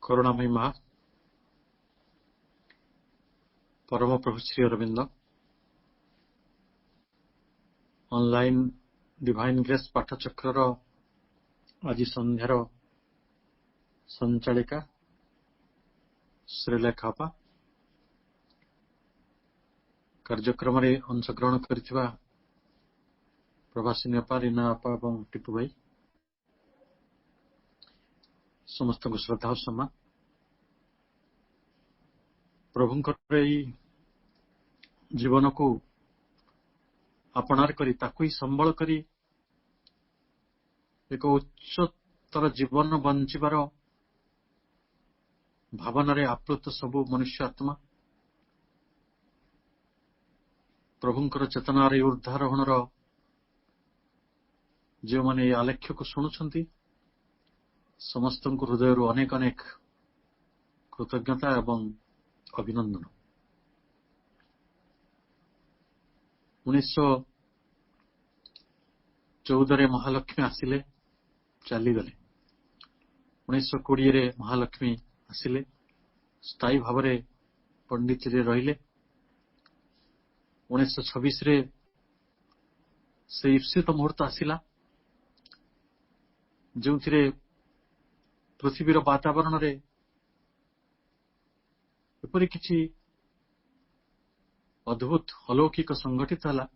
करुणामयी माँ परम प्रभु Shri Aurobindo online divine grace पाठचक्र आज संध्यार संचालिका श्रीलेखा आपा कार्यक्रम में अंशग्रहण करिथिबा प्रभासिनी आपा रीना आपा और टिपू भाई समस्त को श्रद्धा और सम्मान प्रभुंकर जीवन को अपनार करी ताकु ही संबल करी एक उच्चतर जीवन बंचार भावना आप्लुत सबु मनुष्य आत्मा प्रभुंकर चेतनार ऊर्धारोहणर जो माने आलेख्य को शुणुंट समस्त हृदय अनेक अनेक कृतज्ञता एवं अभिनंदन 1914 महालक्ष्मी आसिले चलीगले 1920 महालक्ष्मी आसिले स्थायी भाव में पंडिचेरी रहिले 1926 से ईप्सित मुहूर्त आसिला जो पृथ्वीर वातावरण रे एपरी किछि अद्भुत अलौकिक संगठित है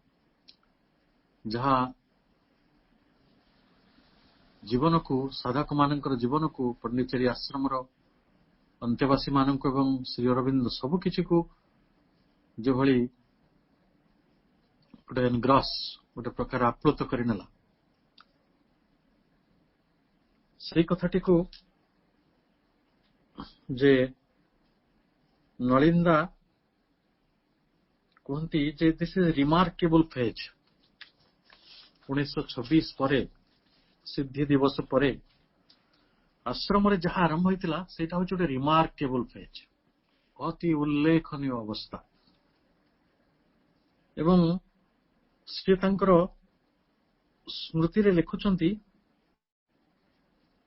जहाँ जीवन को साधक मान जीवन को पंडिचेरी आश्रम अंत्यवासी मान श्री अरविंद सबकि को जो भली गोटे एनग्रस गोटे प्रकार आप्लुत करनेला से कथाटी को जे नलिंदा कहती जे दिस इज रिमार्केबल फेज 1926 परे सिद्धि दिवस परे आश्रम रे जहाँ आरंभ होता से गोटे रिमार्केबल फेज अति उल्लेखनीय अवस्था एवं श्री तांकर स्मृति रे लिखुचंती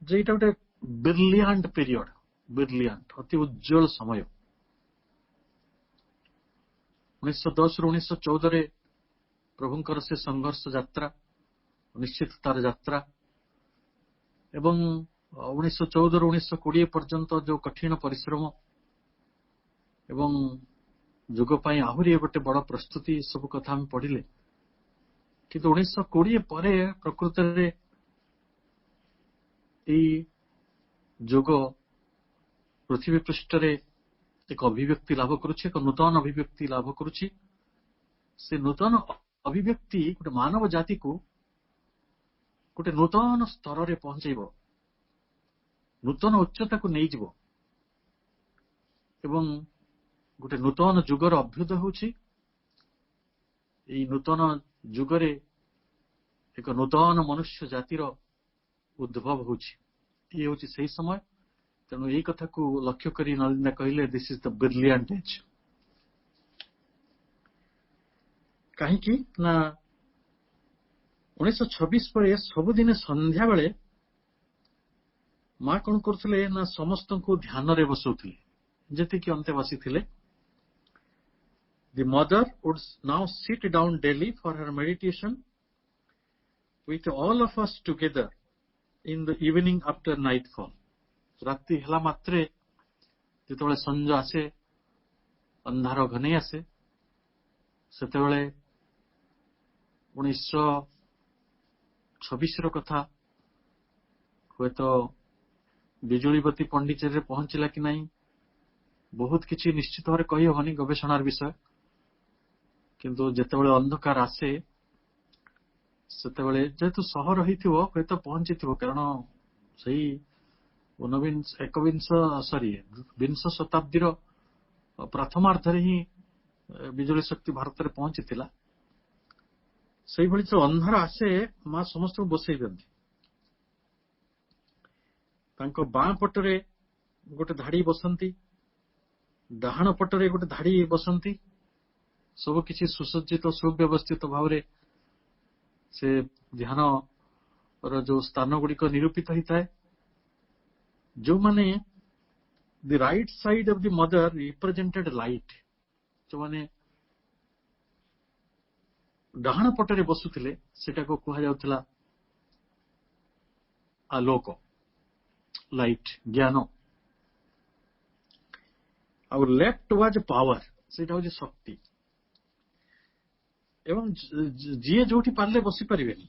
जे इटा गोटे ब्रिलियंट पीरियड ब्रिलियंट अति उज्जवल समय 1910 रु 1914 प्रभुंकर से संघर्ष यात्रा निश्चिततार यात्रा एवं 1914 रु 1920 पर्यंत जो कठिन परिश्रम एवं युग पाई आहुरी गोटे बड़ प्रस्तुति सब कथा हम पढ़िले किंतु 1920 परे प्रकृत रे युग पृथ्वी पृष्ठ रे एक अभिव्यक्ति लाभ करुछि एक नूतन अभिव्यक्ति लाभ करुछि से नूतन अभिव्यक्ति गोटे मानव जाति को गोटे नूतन स्तर रे पहुंचेबो नूतन उच्चता को नहीं जीवो एवं गोटे नूतन जुगर अभ्युदय होछि एई नूतन जुगरे एक नूतन मनुष्य जातिर उद्भव होछि ये होछि सही समय तेणु यही कथा को लक्ष्य करी नलिंदा कहले this is the brilliant age कहीं ना 1926 पर सबुदिन संध्या बेले माँ कौन करथिले ना समस्त को ध्यान रे बसौथिले जेति कि अंतेवासी थिले the mother would now sit down daily for her meditation with all of us together in the evening after nightfall राति हला मात्रे जिते संज आसे अंधार घने आसे सेतेबेले 1926 कथा हुए तो बिजुलीबती पंडिचेरी पहुंचला कि नहीं बहुत किसी निश्चित भाव कही हबनी गवेषणार विषय किंतु जेतेबेले अंधकार आसे सेतेबेले जेहेतु सहर होइथिबो हुए तो पहुंची कारण सही विंश शताब्दीर प्रथमार्धरे ही बिजुली शक्ति भारत में पहुंची से जो अंधार आसे माँ समस्त को बसई दिखती बाँ पटरे गोटे धाड़ी बसंती डाहाण पटरे गोटे धाड़ी बसंती सब किसी सुसज्जित सुव्यवस्थित भाव से ध्यान जो स्थान गुड़िक निरूपित होता है जो माने the right side of the mother represented light. जो माने ଡାହାଣ ପଟରେ ବସୁଥିଲେ ସେଟାକୁ କୁହାଯାଉଥିଲା ଆଲୋକ, ଲାଇଟ୍, ଜ୍ଞାନ। ଆଉ ଲେଫ୍ଟ ୱାଜ ପାୱାର, ସେଇଟା ହଉଛି ଶକ୍ତି। ଏବଂ ଯିଏ ଯୋଉଠି ପାରିଲେ ବସି ପାରିବେନି।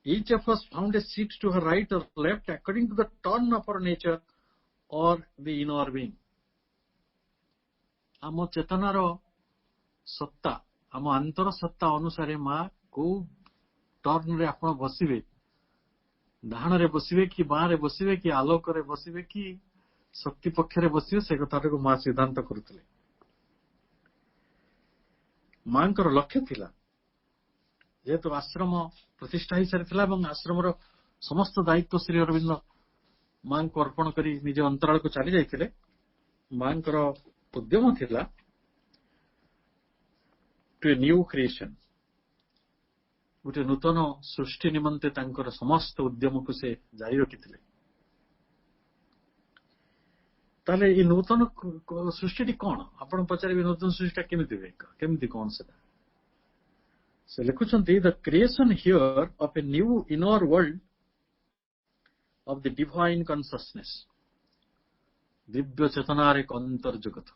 Each of us found a seat to her right or left according to the turn of her nature or the inner being. ଆମ ଚେତନାର ସତ୍ତା, ଆମ ଆନ୍ତର ସତ୍ତା ଅନୁସାରେ ମା କୋଉ ଟର୍ନରେ ଆପଣ ବସିବେ, ଡାହାଣରେ ବସିବେ କି ବାଁରେ ବସିବେ କି ଆଲୋକରେ ବସିବେ କି ଶକ୍ତି ପକ୍ଷରେ ବସିବେ, ସେ କଥାଟାକୁ ମା ସିଦ୍ଧାନ୍ତ କରୁଥିଲେ। ମାଙ୍କର ଲକ୍ଷ୍ୟ ଥିଲା, ଯେହେତୁ ଆଶ୍ରମ ପ୍ରତିଷ୍ଠା ହେଇସାରିଥିଲା ଏବଂ ଆଶ୍ରମର ସମସ୍ତ ଦାୟିତ୍ୱ ଶ୍ରୀ ଅରବିନ୍ଦ ମାଙ୍କୁ ଅର୍ପଣ କରି ନିଜ ଅନ୍ତରାଳକୁ ଚାଲି ଯାଇଥିଲେ, ମାଙ୍କର ଉଦ୍ୟମ ଥିଲା ଟୁ ଏ ନ୍ୟୁ କ୍ରିଏସନ, ଗୋଟେ ନୂତନ ସୃଷ୍ଟି ନିମନ୍ତେ ତାଙ୍କର ସମସ୍ତ ଉଦ୍ୟମକୁ ସେ ଜାରି ରଖିଥିଲେ। ତାହେଲେ ଏଇ ନୂତନ ସୃଷ୍ଟିଟି କଣ? ଆପଣ ପଚାରିବେ ନୂତନ ସୃଷ୍ଟିଟା କେମିତି ହୁଏ, କେମିତି କଣ ସେଟା? ସେ ଲେଖୁଛନ୍ତି, the creation here of a new inner world of the divine consciousness, ଦିବ୍ୟ ଚେତନାର ଏକ ଅନ୍ତର୍ଜଗତ।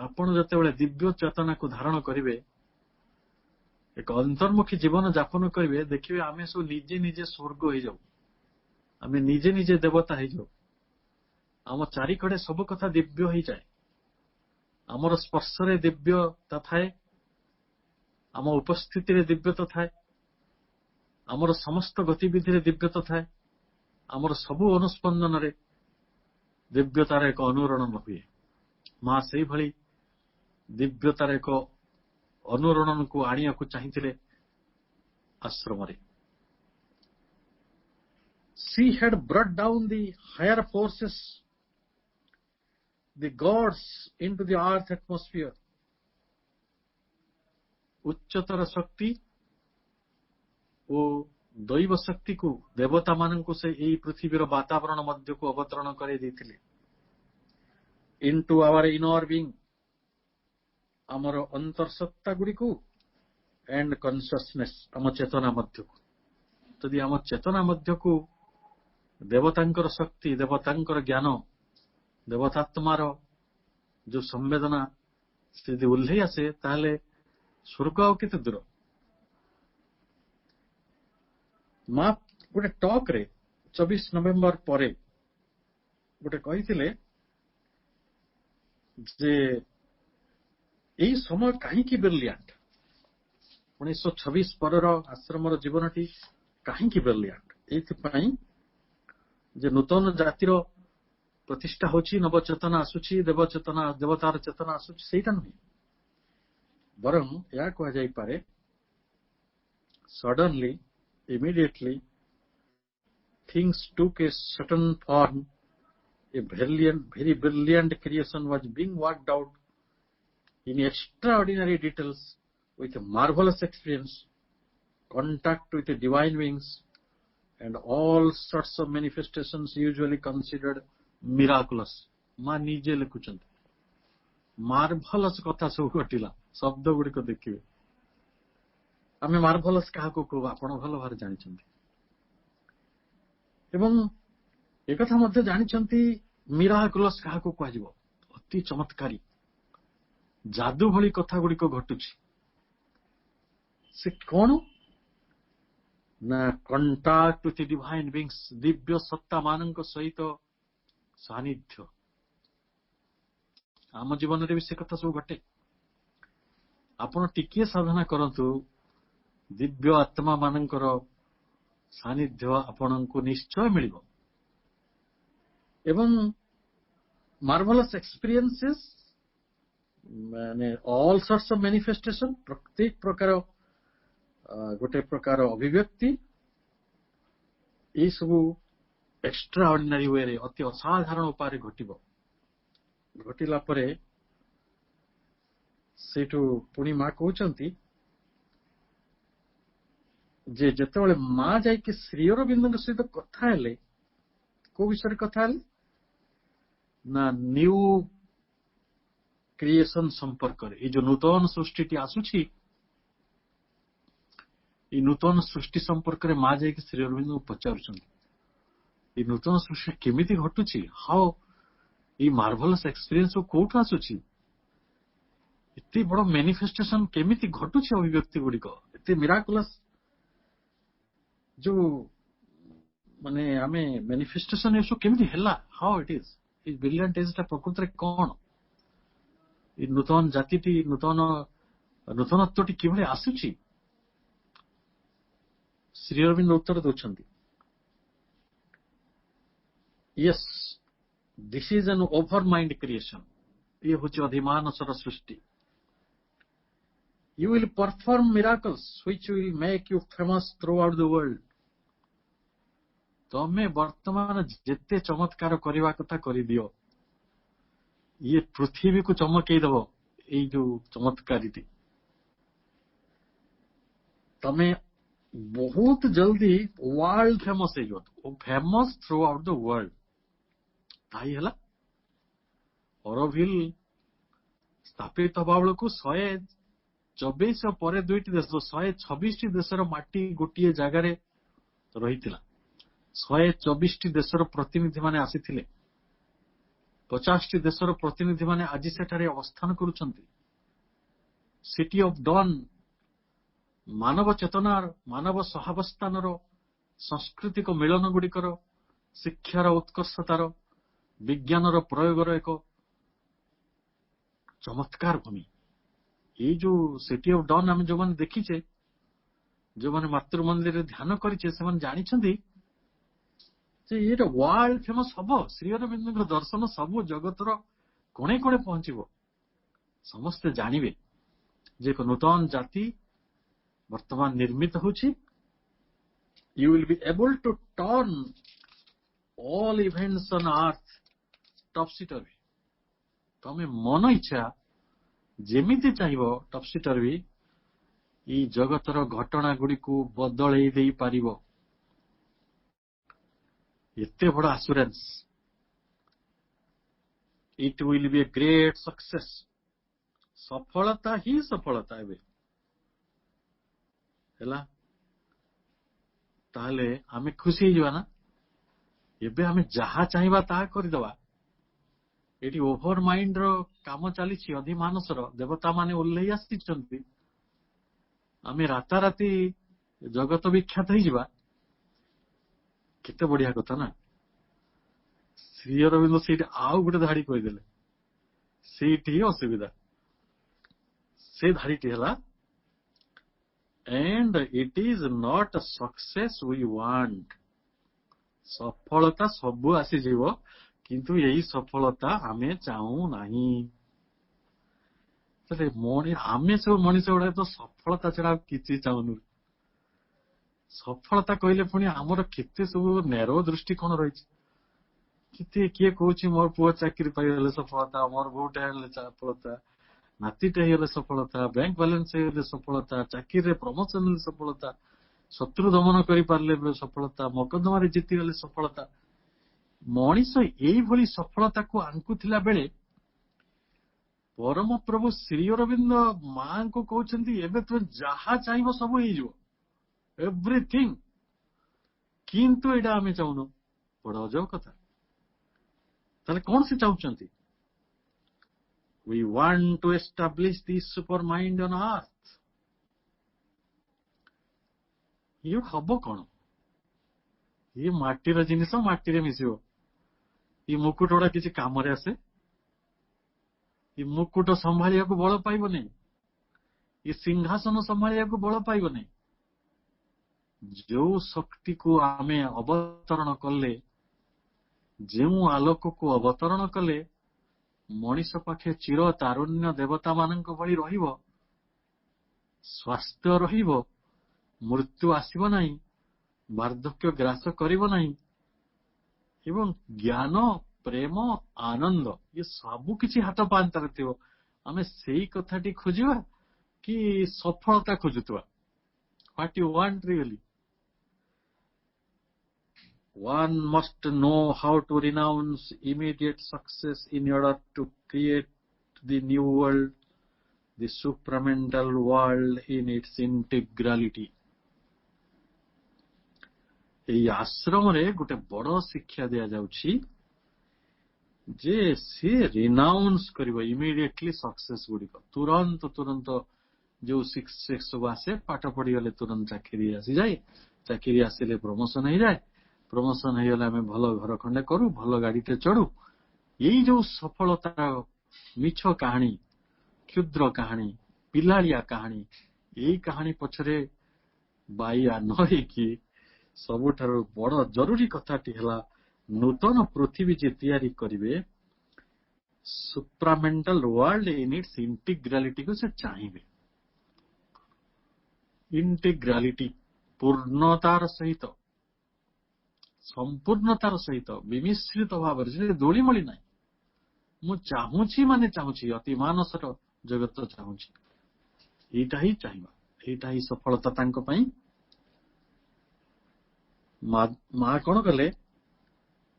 ଆପଣ ଯେତେବେଳେ ଦିବ୍ୟ ଚେତନାକୁ ଧାରଣ କରିବେ, ଏକ ଅନ୍ତର୍ମୁଖୀ ଜୀବନ ଯାପନ କରିବେ, ଦେଖିବେ ଆମେ ସବୁ ନିଜେ ନିଜେ ସ୍ୱର୍ଗ ହେଇଯାଉ, ଆମେ ନିଜେ ନିଜେ ଦେବତା ହେଇଯାଉ। ଆମ ଚାରିକଡେ ସବୁ କଥା ଦିବ୍ୟ ହେଇଯାଏ। ଆମର ସ୍ପର୍ଶରେ ଦିବ୍ୟତା ଥାଏ, ଆମ ଉପସ୍ଥିତିରେ ଦିବ୍ୟତା ଥାଏ, ଆମର ସମସ୍ତ ଗତିବିଧିରେ ଦିବ୍ୟତା ଥାଏ, ଆମର ସବୁ ଅନୁସ୍ପନ୍ଦନରେ ଦିବ୍ୟତାର ଏକ ଅନୁରଣନ ହୁଏ। ମା ସେଇଭଳି ଦିବ୍ୟତାର ଏକ ଅନୁରଣନକୁ ଆଣିବାକୁ ଚାହିଁଥିଲେ ଆଶ୍ରମରେ। She had brought down the higher forces, the gods, into the earth atmosphere. ଉଚ୍ଚତର ଶକ୍ତି ଓ ଦୈବ ଶକ୍ତିକୁ, ଦେବତା ମାନଙ୍କୁ ସେ ଏହି ପୃଥିବୀର ବାତାବରଣ ମଧ୍ୟକୁ ଅବତରଣ କରାଇ ଦେଇଥିଲେ। Into our inner being, ଆମର ଅନ୍ତର୍ସତ୍ତା ଗୁଡ଼ିକୁ, and consciousness, ଆମ ଚେତନା ମଧ୍ୟକୁ। ଯଦି ଆମ ଚେତନା ମଧ୍ୟକୁ ଦେବତାଙ୍କର ଶକ୍ତି, ଦେବତାଙ୍କର ଜ୍ଞାନ, ଦେବତାତ୍ମାର ଯୋଉ ସମ୍ବେଦନା ଯଦି ଓହ୍ଲେଇ ଆସେ, ତାହେଲେ ସ୍ୱର୍ଗ ଆଉ କେତେ ଦୂର। ମା ଗୋଟେ ଟକ୍ ରେ 24 ନଭେମ୍ବର ପରେ ଗୋଟେ କହିଥିଲେ ଯେ ଏଇ ସମୟ କାହିଁକି ବ୍ରିଲିଆଣ୍ଟ, 1926 ପରର ଆଶ୍ରମର ଜୀବନଟି କାହିଁକି ବ୍ରିଲିଆଣ୍ଟ? ଏଇଥିପାଇଁ ଯେ ନୂତନ ଜାତିର ପ୍ରତିଷ୍ଠା ହଉଛି, ନବଚେତନା ଆସୁଛି, ଦେବତାର ଚେତନା ଆସୁଛି, ସେଇଟା ନୁହେଁ। ବରଂ ଏହା କୁହାଯାଇପାରେ, suddenly, immediately, things took a certain form, a very brilliant creation was being worked out in extraordinary details with a marvelous experience, contact with the divine beings, and all sorts of manifestations usually considered miraculous. ମା ନିଜେ ଲେଖୁଛନ୍ତି, marvellous କଥା ସବୁ ଘଟିଲା। ଶବ୍ଦ ଗୁଡ଼ିକ ଦେଖିବେ, ଆମେ ମାର୍ଭଲସ୍ କାହାକୁ କହୁ ଆପଣ ଭଲ ଭାବରେ ଜାଣିଛନ୍ତି। ଏବଂ ଏକଥା ମଧ୍ୟ ଜାଣିଛନ୍ତି ମିରାକୁଲସ୍ କାହାକୁ କୁହାଯିବ, ଅତି ଚମତ୍କାରୀ, ଯାଦୁ ଭଳି କଥା ଗୁଡ଼ିକ ଘଟୁଛି। ସେ କଣ ନା କଣ୍ଟାକ୍ଟ ୱିଥ୍ ଡିଭାଇନ୍ ବିଙ୍ଗସ୍, ଦିବ୍ୟ ସତ୍ତା ମାନଙ୍କ ସହିତ ସାନ୍ନିଧ୍ୟ। ଆମ ଜୀବନରେ ବି ସେ କଥା ସବୁ ଘଟେ। ଆପଣ ଟିକିଏ ସାଧନା କରନ୍ତୁ, ଦିବ୍ୟ ଆତ୍ମା ମାନଙ୍କର ସାନ୍ନିଧ୍ୟ ଆପଣଙ୍କୁ ନିଶ୍ଚୟ ମିଳିବ। ଏବଂ ମାର୍ଭଲସ୍ ଏକ୍ସପିରିଏନ୍ସେସ୍, ମାନେ ଅଲ୍ ସର୍ଟସ୍ ଅଫ୍ ମ୍ୟାନିଫେଷ୍ଟେସନ୍, ପ୍ରତ୍ୟେକ ପ୍ରକାର ଗୋଟେ ପ୍ରକାର ଅଭିବ୍ୟକ୍ତି, ଏଇ ସବୁ ଏକ୍ସଟ୍ରା ଅର୍ଡିନାରୀ ୱେରେ, ଅତି ଅସାଧାରଣ ଉପାୟରେ ଘଟିବ। ଘଟିଲା ପରେ ସେଇଠୁ ପୁଣି ମା କହୁଛନ୍ତି ଯେ ଯେତେବେଳେ ମା ଯାଇକି ଶ୍ରୀ ଅରବିନ୍ଦଙ୍କ ସହିତ କଥା ହେଲେ, କୋଉ ବିଷୟରେ କଥା ହେଲେ? ना न्यू क्रिएशन संपर्क ये जो नूतन सृष्टि आसुची ये नूतन सृष्टि संपर्क में माँ जाकि श्री अरविंद पचार ये नूतन सृष्टि केमिति घटुची हाउ ये मार्भलस एक्सपीरियंस कोठ आसुची इतनी बड़ मैनिफेस्टेशन केमिति घटुची अभिव्यक्ति गुड़िक इतने मिराकुलस जो माने आमे मैनिफेस्टेशन ये केमिति हैला हाउ इट इज ये ब्रिलियंट एज प्रकृत रे कौन ये नूतन जाति नूतनत्वटी किभଳି आसुची श्री अरविंद उत्तर दौरान yes this is an overmind creation ये हूँ अधिमानसर सृष्टि you will perform miracles which will make you famous throughout the world तमें वर्तमान जेते चमत्कार करने कथा कर दियो ये पृथ्वी को चमकई दब ये जो चमत्कारिटी तमें बहुत जल्दी वर्ल्ड फेमस हो famous throughout the world ताई है औरविल स्थापित हवा बेलू 124 पर 2टी देश 126 देशर माटी गोटे जगार रही 124 देशर प्रतिनिधि माने आसी 50टी देशर प्रतिनिधि माने आज सेठारे अवस्थान करुछंती सिटी ऑफ डॉन मानव चेतनार मानव सहावस्थानर सांस्कृतिक मिलन गुड़िकर शिक्षार उत्कर्षतार विज्ञानर प्रयोगर एक चमत्कार भूमि ये जो सिटी ऑफ डॉन आम जो मैंने देखीचे जो मैंने मातृ मंदिर ध्यान करें से जानी ये वर्ल्ड फेमस हम श्री अरविंद दर्शन सब जगतर कोणे कोणे पहुंचब समस्ते जानवे जे एक नूतन जाति वर्तमान निर्मित होची you will be able to turn all events on earth topsy turvy तमें मन इच्छा जेमिति चाहिए टॉपसी टर्वी ये जगतर घटना गुड़ी को बदल दे पारिबो एते बड़ा assurance it will be a great success सफलता ही सफलता एबे हैला ताले आमे खुशी हो ना एबे आमे जहा चाहिबा ता कर दबा एटी ओभर माइंड रो काम चली अधिमानसर देवता माने उल्लेई आसी आमे राताराती जगत विख्यात हो जावा केते बढ़िया कथा ना श्री अरविंद से आउ गोटे धाड़ी कहीदेले से असुविधा से धाड़ीटी है and it is not a success we want सफलता सबू आसीज किंतु यही सफलता आमे चाहू नाही आमे सब मनीष गुड़ा तो सफलता छड़ा किसी चाहूनु सफलता कहले पुणी आमर केते सब नेरो दृष्टिकोण रही किए किए कौच मोर पुओ चाकरी पाइले सफलता मोर बोटे हेले सफलता नातीटे हेले सफलता बैंक बैलेंस हेले सफलता चाकरी प्रमोशन हेले सफलता शत्रु दमन कर पारे सफलता मकदमा जीतीगले सफलता मनीष यही सफलता को आंकुला बेले परम प्रभु श्री अरविंद मां को कहते एबे तुम जहा चाहिए सब हो एवरीथिंग किंतु एटा आमे चाहूनु बड़ा अजब कथा ताले कौन से चाहते we want to establish this super mind on earth ये हम कौन ये माटीर जिनिस माटी मिसिब ये मुकुट गुड़ा किसी काम आसे ये मुकुट संभालिया को बल पाइबनी ये सिंहासन संभालिया को बल पाइबनी जो शक्ति को आमे अवतरण कले जो आलोक को अवतरण कले मनीष पाखे चिर तारुण्य देवता मान भली रहिबो स्वास्थ्य रहिबो मृत्यु आसीबो नहीं वार्धक्य ग्रास करिबो नहीं एवं ज्ञान प्रेम आनंद ये सबु किछि हाथ पांतर थिबो आमे सेही कथाटी खोजिबा कि सफलता खोजुतबा what you want really one must know how to renounce immediate success in order to create the new world, the supramental world in its integrality. এই ଆଶ୍ରମରେ ଗୋଟେ ବଡ଼ ଶିକ୍ଷା ଦିଆଯାଉଛି ଯେ ସେ ରିନାଉନ୍ସ କରିବ ଇମିଡିଏଟଲି ସକ୍ସେସ୍ ଗୁଡିକ। ତୁରନ୍ତ ଯୋଉ ସକ୍ସେସ୍ ସବୁ ଆସେ, ପାଠ ପଢିଗଲେ ତୁରନ୍ତ ଚାକିରି ଆସିଯାଏ, ଚାକିରି ଆସିଲେ ପ୍ରମୋସନ ହେଇଯାଏ, ପ୍ରମୋସନ ହେଇଗଲେ ଆମେ ଭଲ ଘର ଖଣ୍ଡେ କରୁ, ଭଲ ଗାଡିଟେ ଚଢୁ। ଏଇ ଯୋଉ ସଫଳତା ମିଛ କାହାଣୀ, କ୍ଷୁଦ୍ର କାହାଣୀ, ପିଲାଳିଆ କାହାଣୀ, ଏଇ କାହାଣୀ ପଛରେ ବାଇଆ ନ ହେଇକି ସବୁଠାରୁ ବଡ ଜରୁରୀ କଥାଟି ହେଲା ନୂତନ ପୃଥିବୀ ଯେ ତିଆରି କରିବେ, ସୁପ୍ରାମେଣ୍ଟାଲ ୱାର୍ଲଡ ଇନ୍ ଇଟ୍ସ ଇଣ୍ଟିଗ୍ରାଲିଟିକୁ ସେ ଚାହିଁବେ। ଇଣ୍ଟିଗ୍ରାଲିଟି, ପୂର୍ଣ୍ଣତାର ସହିତ, ସମ୍ପୂର୍ଣ୍ଣତାର ସହିତ, ବିମିଶ୍ରିତ ଭାବରେ, ସେ ଦୋଳିମଳି ନାହିଁ। ମୁଁ ଚାହୁଁଛି ମାନେ ଚାହୁଁଛି, ଅତି ମାନସର ଜଗତ ଚାହୁଁଛି। ଏଇଟା ହିଁ ଚାହିଁବା, ଏଇଟା ହିଁ ସଫଳତା ତାଙ୍କ ପାଇଁ। ମା କଣ କଲେ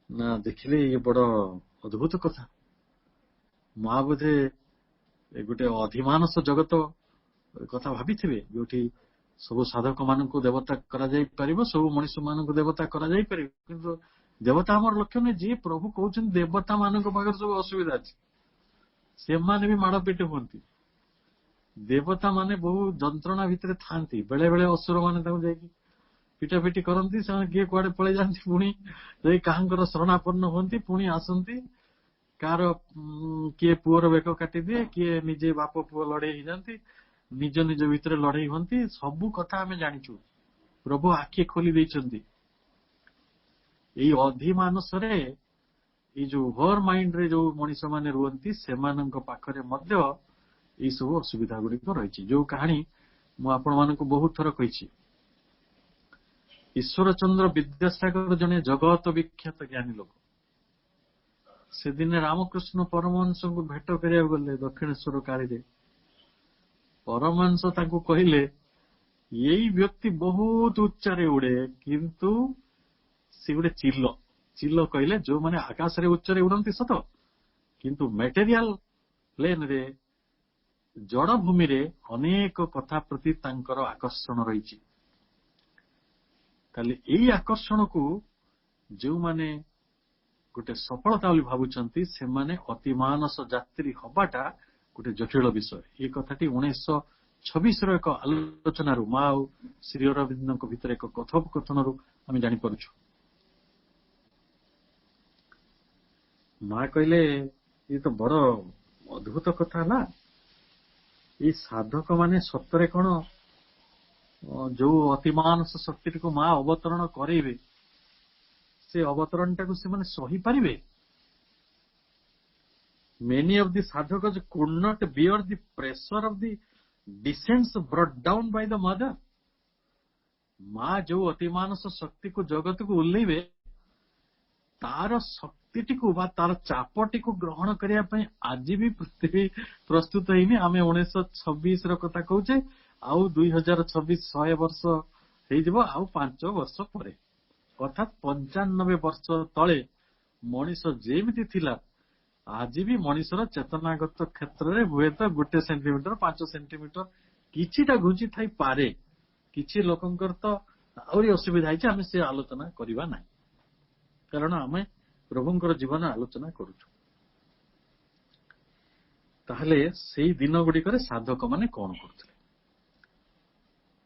ନା, ଦେଖିଲେ ଇଏ ବଡ ଅଦ୍ଭୁତ କଥା। ମା ବୋଧେ ଗୋଟେ ଅଧିମାନସ ଜଗତ କଥା ଭାବିଥିବେ, ଯୋଉଠି ସବୁ ସାଧକ ମାନଙ୍କୁ ଦେବତା କରାଯାଇ ପାରିବ, ସବୁ ମଣିଷ ମାନଙ୍କୁ ଦେବତା କରାଯାଇ ପାରିବ। କିନ୍ତୁ ଦେବତା ଆମର ଲକ୍ଷ୍ୟ ନୁହେଁ। ଯିଏ ପ୍ରଭୁ କହୁଛନ୍ତି ଦେବତା ମାନଙ୍କ ପାଖରେ ସବୁ ଅସୁବିଧା ଅଛି, ସେମାନେ ବି ମାଡ ପିଟି ହୁଅନ୍ତି। ଦେବତା ମାନେ ବହୁ ଯନ୍ତ୍ରଣା ଭିତରେ ଥାଆନ୍ତି। ବେଳେ ବେଳେ ଅସୁର ମାନେ ତାଙ୍କୁ ଯାଇକି ପିଟାପିଟି କରନ୍ତି, ସେମାନେ କିଏ କୁଆଡେ ପଳେଇ ଯାଆନ୍ତି, ପୁଣି ଯାଇ କାହାଙ୍କର ଶରଣାପନ୍ନ ହୁଅନ୍ତି, ପୁଣି ଆସନ୍ତି। କାହାର କିଏ ପୁଅର ବେକ କାଟିଦିଏ, କିଏ ନିଜେ ବାପ ପୁଅ ଲଢେଇ ହେଇଯାନ୍ତି, ନିଜ ନିଜ ଭିତରେ ଲଢେଇ ହୁଅନ୍ତି। ସବୁ କଥା ଆମେ ଜାଣିଛୁ, ପ୍ରଭୁ ଆଖି ଖୋଲି ଦେଇଛନ୍ତି। ଏଇ ଅଧିମାନସରେ, ଏଇ ଯୋଉ ଓଭର ମାଇଣ୍ଡରେ ଯୋଉ ମଣିଷ ମାନେ ରୁହନ୍ତି, ସେମାନଙ୍କ ପାଖରେ ମଧ୍ୟ ଏଇ ସବୁ ଅସୁବିଧା ଗୁଡିକ ରହିଛି। ଯୋଉ କାହାଣୀ ମୁଁ ଆପଣ ମାନଙ୍କୁ ବହୁତ ଥର କହିଛି। ଈଶ୍ୱରଚନ୍ଦ୍ର ବିଦ୍ୟାସାଗର ଜଣେ ଜଗତ ବିଖ୍ୟାତ ଜ୍ଞାନୀ ଲୋକ। ସେଦିନେ ରାମକୃଷ୍ଣ ପରମହଂସଙ୍କୁ ଭେଟ କରିବାକୁ ଗଲେ ଦକ୍ଷିଣେଶ୍ୱର କାଳିରେ। ପରମହଂସ ତାଙ୍କୁ କହିଲେ, ଏଇ ବ୍ୟକ୍ତି ବହୁତ ଉଚ୍ଚରେ ଉଡେ, କିନ୍ତୁ ସେ ଗୋଟେ ଚିଲ। ଚିଲ କହିଲେ ଯୋଉମାନେ ଆକାଶରେ ଉଚ୍ଚରେ ଉଡନ୍ତି ସତ, କିନ୍ତୁ ମେଟେରିଆଲ ପ୍ଲେନରେ, ଜଡ ଭୂମିରେ ଅନେକ କଥା ପ୍ରତି ତାଙ୍କର ଆକର୍ଷଣ ରହିଛି। ତାହେଲେ ଏଇ ଆକର୍ଷଣକୁ ଯୋଉମାନେ ଗୋଟେ ସଫଳତା ବୋଲି ଭାବୁଛନ୍ତି, ସେମାନେ ଅତିମାନସ ଯାତ୍ରୀ ହବାଟା ଗୋଟେ ଜଟିଳ ବିଷୟ। ଏ କଥାଟି 1926ର ଏକ ଆଲୋଚନାରୁ, ମା ଆଉ ଶ୍ରୀ ଅରବିନ୍ଦଙ୍କ ଭିତରେ ଏକ କଥୋପକଥନରୁ ଆମେ ଜାଣିପାରୁଛୁ। ମା କହିଲେ, ଇଏ ତ ବଡ ଅଦ୍ଭୁତ କଥା ହେଲା। ଏଇ ସାଧକ ମାନେ ସତରେ କଣ ଯୋଉ ଅତିମାନସ ଶକ୍ତିଟିକୁ ମା ଅବତରଣ କରେଇବେ, ସେ ଅବତରଣଟାକୁ ସେମାନେ ସହିପାରିବେ? Many of the sadhakas could not bear the pressure of the descents brought down by the mother. ମା ଯୋଉ ଅତିମାନସ ଶକ୍ତିକୁ ଜଗତକୁ ଓହ୍ଲେଇବେ, ତାର ଶକ୍ତିଟିକୁ ବା ତାର ଚାପଟିକୁ ଗ୍ରହଣ କରିବା ପାଇଁ ଆଜି ବି ପୃଥିବୀ ପ୍ରସ୍ତୁତ ହେଇନି। ଆମେ 1926ର କଥା କହୁଛେ, ଆଉ 2026 100 ବର୍ଷ ହେଇଯିବ, ଆଉ 5 ବର୍ଷ ପରେ, ଅର୍ଥାତ୍ 95 ବର୍ଷ ତଳେ ମଣିଷ ଯେମିତି ଥିଲା, ଆଜି ବି ମଣିଷର ଚେତନାଗତ କ୍ଷେତ୍ରରେ ହୁଏତ 1 ସେଣ୍ଟିମିଟର 5 ସେଣ୍ଟିମିଟର କିଛିଟା ଘୁଞ୍ଚି ଥାଇପାରେ। କିଛି ଲୋକଙ୍କର ତ ଆହୁରି ଅସୁବିଧା ହେଇଛି, ଆମେ ସେ ଆଲୋଚନା କରିବା ନାହିଁ, କାରଣ ଆମେ ପ୍ରଭୁଙ୍କର ଜୀବନ ଆଲୋଚନା କରୁଛୁ। ତାହେଲେ ସେଇ ଦିନ ଗୁଡିକରେ ସାଧକ ମାନେ କଣ କରୁଥିଲେ?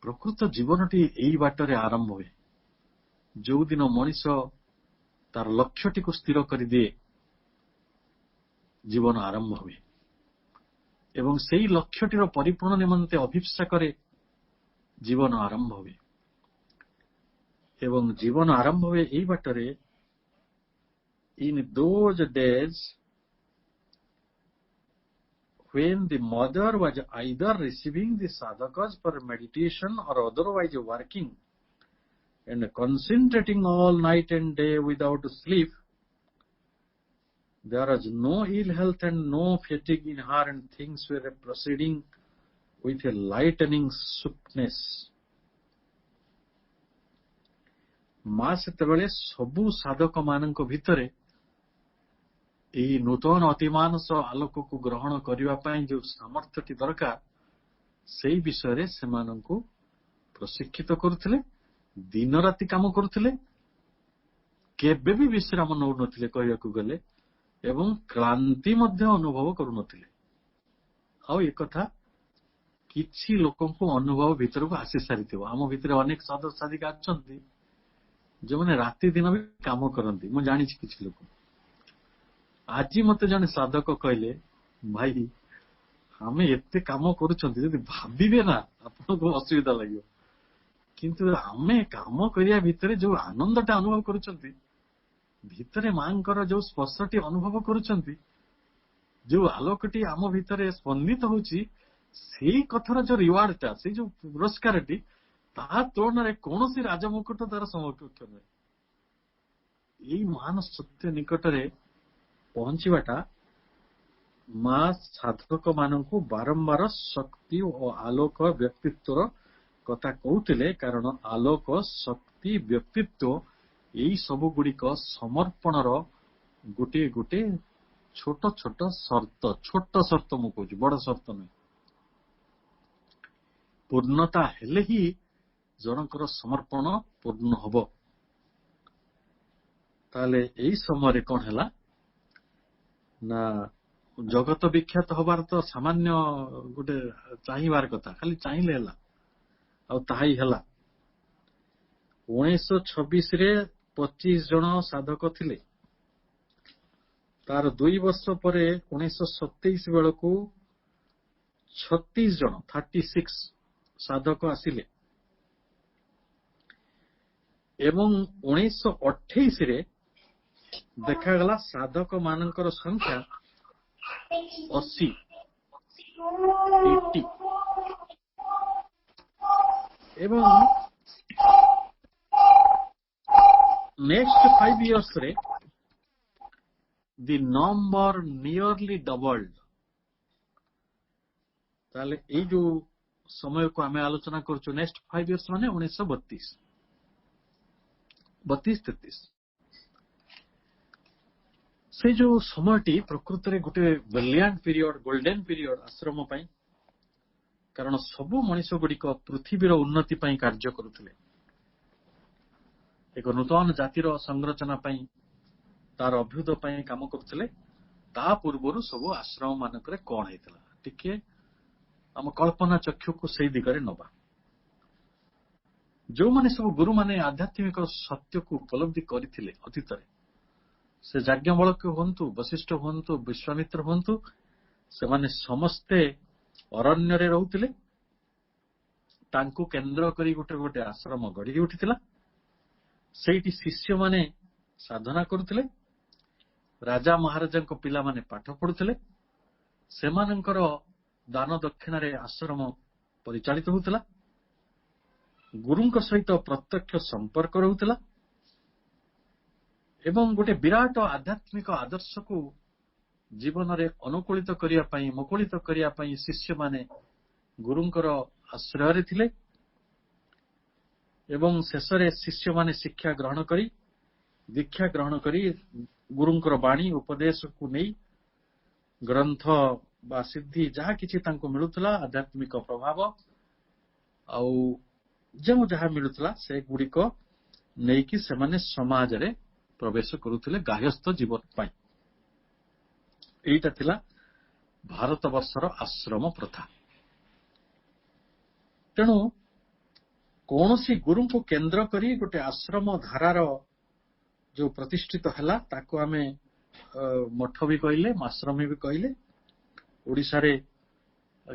ପ୍ରକୃତ ଜୀବନଟି ଏଇ ବାଟରେ ଆରମ୍ଭ ହୁଏ, ଯୋଉଦିନ ମଣିଷ ତାର ଲକ୍ଷ୍ୟଟିକୁ ସ୍ଥିର କରିଦିଏ, ଜୀବନ ଆରମ୍ଭ ହୁଏ। ଏବଂ ସେଇ ଲକ୍ଷ୍ୟଟିର ପରିପୂର୍ଣ୍ଣ ନିମନ୍ତେ ଅଭିପ୍ସା କରେ, ଜୀବନ ଆରମ୍ଭ ହୁଏ। ଏବଂ ଜୀବନ ଆରମ୍ଭ ହୁଏ ଏଇ ବାଟରେ। In those days when the mother was either receiving the sadhakas for meditation or otherwise working and concentrating all night and day without sleep, there was no ill health and no fatigue in her, and things were proceeding with a lightening swiftness. ମା ସେତେବେଳେ ସବୁ ସାଧକ ମାନଙ୍କ ଭିତରେ ଏହି ନୂତନ ଅତିମାନସ ଆଲୋକକୁ ଗ୍ରହଣ କରିବା ପାଇଁ ଯୋଉ ସାମର୍ଥ୍ୟଟି ଦରକାର ସେଇ ବିଷୟରେ ସେମାନଙ୍କୁ ପ୍ରଶିକ୍ଷିତ କରୁଥିଲେ, ଦିନ ରାତି କାମ କରୁଥିଲେ, କେବେ ବି ବିଶ୍ରାମ ନେଉନଥିଲେ କହିବାକୁ ଗଲେ, ଏବଂ କ୍ଳାନ୍ତି ମଧ୍ୟ ଅନୁଭବ କରୁନଥିଲେ। ଆଉ ଏକଥା କିଛି ଲୋକଙ୍କୁ ଅନୁଭବ ଭିତରକୁ ଆସି ସାରିଥିବ। ଆମ ଭିତରେ ଅନେକ ସାଧକ ସାଧିକା ଅଛନ୍ତି ଯେଉଁମାନେ ରାତି ଦିନ ବି କାମ କରନ୍ତି। ମୁଁ ଜାଣିଛି କିଛି ଲୋକ। ଆଜି ମତେ ଜଣେ ସାଧକ କହିଲେ, ଭାଇ ଆମେ ଏତେ କାମ କରୁଛନ୍ତି, ଯଦି ଭାବିବେ ନା ଆପଣଙ୍କୁ ଅସୁବିଧା ଲାଗିବ, କିନ୍ତୁ ଆମେ କାମ କରିବା ଭିତରେ ଯୋଉ ଆନନ୍ଦଟା ଅନୁଭବ କରୁଛନ୍ତି, ଭିତରେ ମାଙ୍କର ଯୋଉ ସ୍ପର୍ଶଟି ଅନୁଭବ କରୁଛନ୍ତି, ଯୋଉ ଆଲୋକଟି ଆମ ଭିତରେ ସ୍ପନ୍ଦିତ ହଉଛି, ସେଇ କଥାର ଯୋଉ ରିୱାର୍ଡଟା, ସେଇ ଯୋଉ ପୁରସ୍କାରଟି, ତାହା ତୁଳନାରେ କୌଣସି ରାଜମୁକୁଟ ତାର ସମକକ୍ଷ ନୁହେଁ। ଏଇ ମହାନ ସତ୍ୟ ନିକଟରେ ପହଞ୍ଚିବାଟା ମା ସାଧକ ମାନଙ୍କୁ ବାରମ୍ବାର ଶକ୍ତି ଓ ଆଲୋକ ବ୍ୟକ୍ତିତ୍ୱର କଥା କହୁଥିଲେ, କାରଣ ଆଲୋକ, ଶକ୍ତି, ବ୍ୟକ୍ତିତ୍ୱ ଏଇ ସବୁ ଗୁଡିକ ସମର୍ପଣର ଗୋଟିଏ ଗୋଟିଏ ଛୋଟ ଛୋଟ ସର୍ତ୍ତ। ଛୋଟ ସର୍ତ୍ତ ମୁଁ କହୁଛି, ବଡ ସର୍ତ୍ତ ନୁହେଁ। ପୂର୍ଣ୍ଣତା ହେଲେ ହିଁ ଜଣଙ୍କର ସମର୍ପଣ ପୂର୍ଣ୍ଣ ହବ। ତାହେଲେ ଏଇ ସମୟରେ କଣ ହେଲା ନା, ଜଗତ ବିଖ୍ୟାତ ହବାର ତ ସାମାନ୍ୟ ଗୋଟେ ଚାହିଁବାର କଥା, ଖାଲି ଚାହିଁଲେ ହେଲା, ଆଉ ତାହା ହିଁ ହେଲା। 1926ରେ 25 ଜଣ ସାଧକ ଥିଲେ। ତାର 2 ବର୍ଷ ପରେ 1927 ବେଳକୁ 36 ଜଣ 36 ସାଧକ ଆସିଲେ ଏବଂ 1928ରେ ଦେଖାଗଲା ସାଧକ ମାନଙ୍କର ସଂଖ୍ୟା 80 ଏବଂ ନେକ୍ସଟ 5 ଇୟର୍ସରେ ଦି ନମ୍ବର ନିୟରଲି ଡବଲ୍ଡ। ତାହେଲେ ଏଇ ଯୋଉ ସମୟକୁ ଆମେ ଆଲୋଚନା କରୁଛୁ, ନେକ୍ସଟ 5 ଇୟର୍ସ ମାନେ 1932-33, ସେ ଯୋଉ ସମୟଟି ପ୍ରକୃତରେ ଗୋଟେ ବ୍ରିଲିଆଣ୍ଟ ପିରିୟଡ, ଗୋଲ୍ଡେନ ପିରିୟଡ ଆଶ୍ରମ ପାଇଁ। କାରଣ ସବୁ ମଣିଷ ଗୁଡିକ ପୃଥିବୀର ଉନ୍ନତି ପାଇଁ କାର୍ଯ୍ୟ କରୁଥିଲେ, ଏକ ନୂତନ ଜାତିର ସଂରଚନା ପାଇଁ, ତାର ଅଭ୍ୟୁଦୟ ପାଇଁ କାମ କରୁଥିଲେ। ତା ପୂର୍ବରୁ ସବୁ ଆଶ୍ରମ ମାନଙ୍କରେ କଣ ହେଇଥିଲା, ଟିକେ ଆମ କଳ୍ପନା ଚକ୍ଷୁକୁ ସେଇ ଦିଗରେ ନବା। ଯୋଉମାନେ ସବୁ ଗୁରୁମାନେ ଆଧ୍ୟାତ୍ମିକ ସତ୍ୟକୁ ଉପଲବ୍ଧି କରିଥିଲେ ଅତୀତରେ, ସେ ଯାଜ୍ଞବଲ୍କ୍ୟ ହୁଅନ୍ତୁ, ବଶିଷ୍ଠ ହୁଅନ୍ତୁ, ବିଶ୍ୱାମିତ୍ର ହୁଅନ୍ତୁ, ସେମାନେ ସମସ୍ତେ ଅରଣ୍ୟରେ ରହୁଥିଲେ। ତାଙ୍କୁ କେନ୍ଦ୍ର କରି ଗୋଟେ ଗୋଟେ ଆଶ୍ରମ ଗଢି ଉଠିଥିଲା। ସେଇଠି ଶିଷ୍ୟମାନେ ସାଧନା କରୁଥିଲେ, ରାଜା ମହାରାଜାଙ୍କ ପିଲାମାନେ ପାଠ ପଢୁଥିଲେ, ସେମାନଙ୍କର ଦାନ ଦକ୍ଷିଣାରେ ଆଶ୍ରମ ପରିଚାଳିତ ହେଉଥିଲା, ଗୁରୁଙ୍କ ସହିତ ପ୍ରତ୍ୟକ୍ଷ ସମ୍ପର୍କ ରହୁଥିଲା ଏବଂ ଗୋଟେ ବିରାଟ ଆଧ୍ୟାତ୍ମିକ ଆଦର୍ଶକୁ ଜୀବନରେ ଅନୁକୂଳିତ କରିବା ପାଇଁ, ମୁକୁଳିତ କରିବା ପାଇଁ ଶିଷ୍ୟମାନେ ଗୁରୁଙ୍କର ଆଶ୍ରୟରେ ଥିଲେ। ଏବଂ ଶେଷରେ ଶିଷ୍ୟମାନେ ଶିକ୍ଷା ଗ୍ରହଣ କରି, ଦୀକ୍ଷା ଗ୍ରହଣ କରି, ଗୁରୁଙ୍କର ବାଣୀ ଉପଦେଶକୁ ନେଇ ଗ୍ରନ୍ଥ ବା ସିଦ୍ଧି ଯାହା କିଛି ତାଙ୍କୁ ମିଳୁଥିଲା, ଆଧ୍ୟାତ୍ମିକ ପ୍ରଭାବ ଆଉ ଯେଉଁ ଯାହା ମିଳୁଥିଲା, ସେଗୁଡିକ ନେଇକି ସେମାନେ ସମାଜରେ ପ୍ରବେଶ କରୁଥିଲେ ଗାର୍ହସ୍ଥ ଜୀବନ ପାଇଁ। ଏଇଟା ଥିଲା ଭାରତ ବର୍ଷର ଆଶ୍ରମ ପ୍ରଥା। ତେଣୁ କୌଣସି ଗୁରୁଙ୍କୁ କେନ୍ଦ୍ର କରି ଗୋଟେ ଆଶ୍ରମ ଧାରାର ଯୋଉ ପ୍ରତିଷ୍ଠିତ ହେଲା, ତାକୁ ଆମେ ମଠ ବି କହିଲେ, ଆଶ୍ରମ ବି କହିଲେ। ଓଡିଶାରେ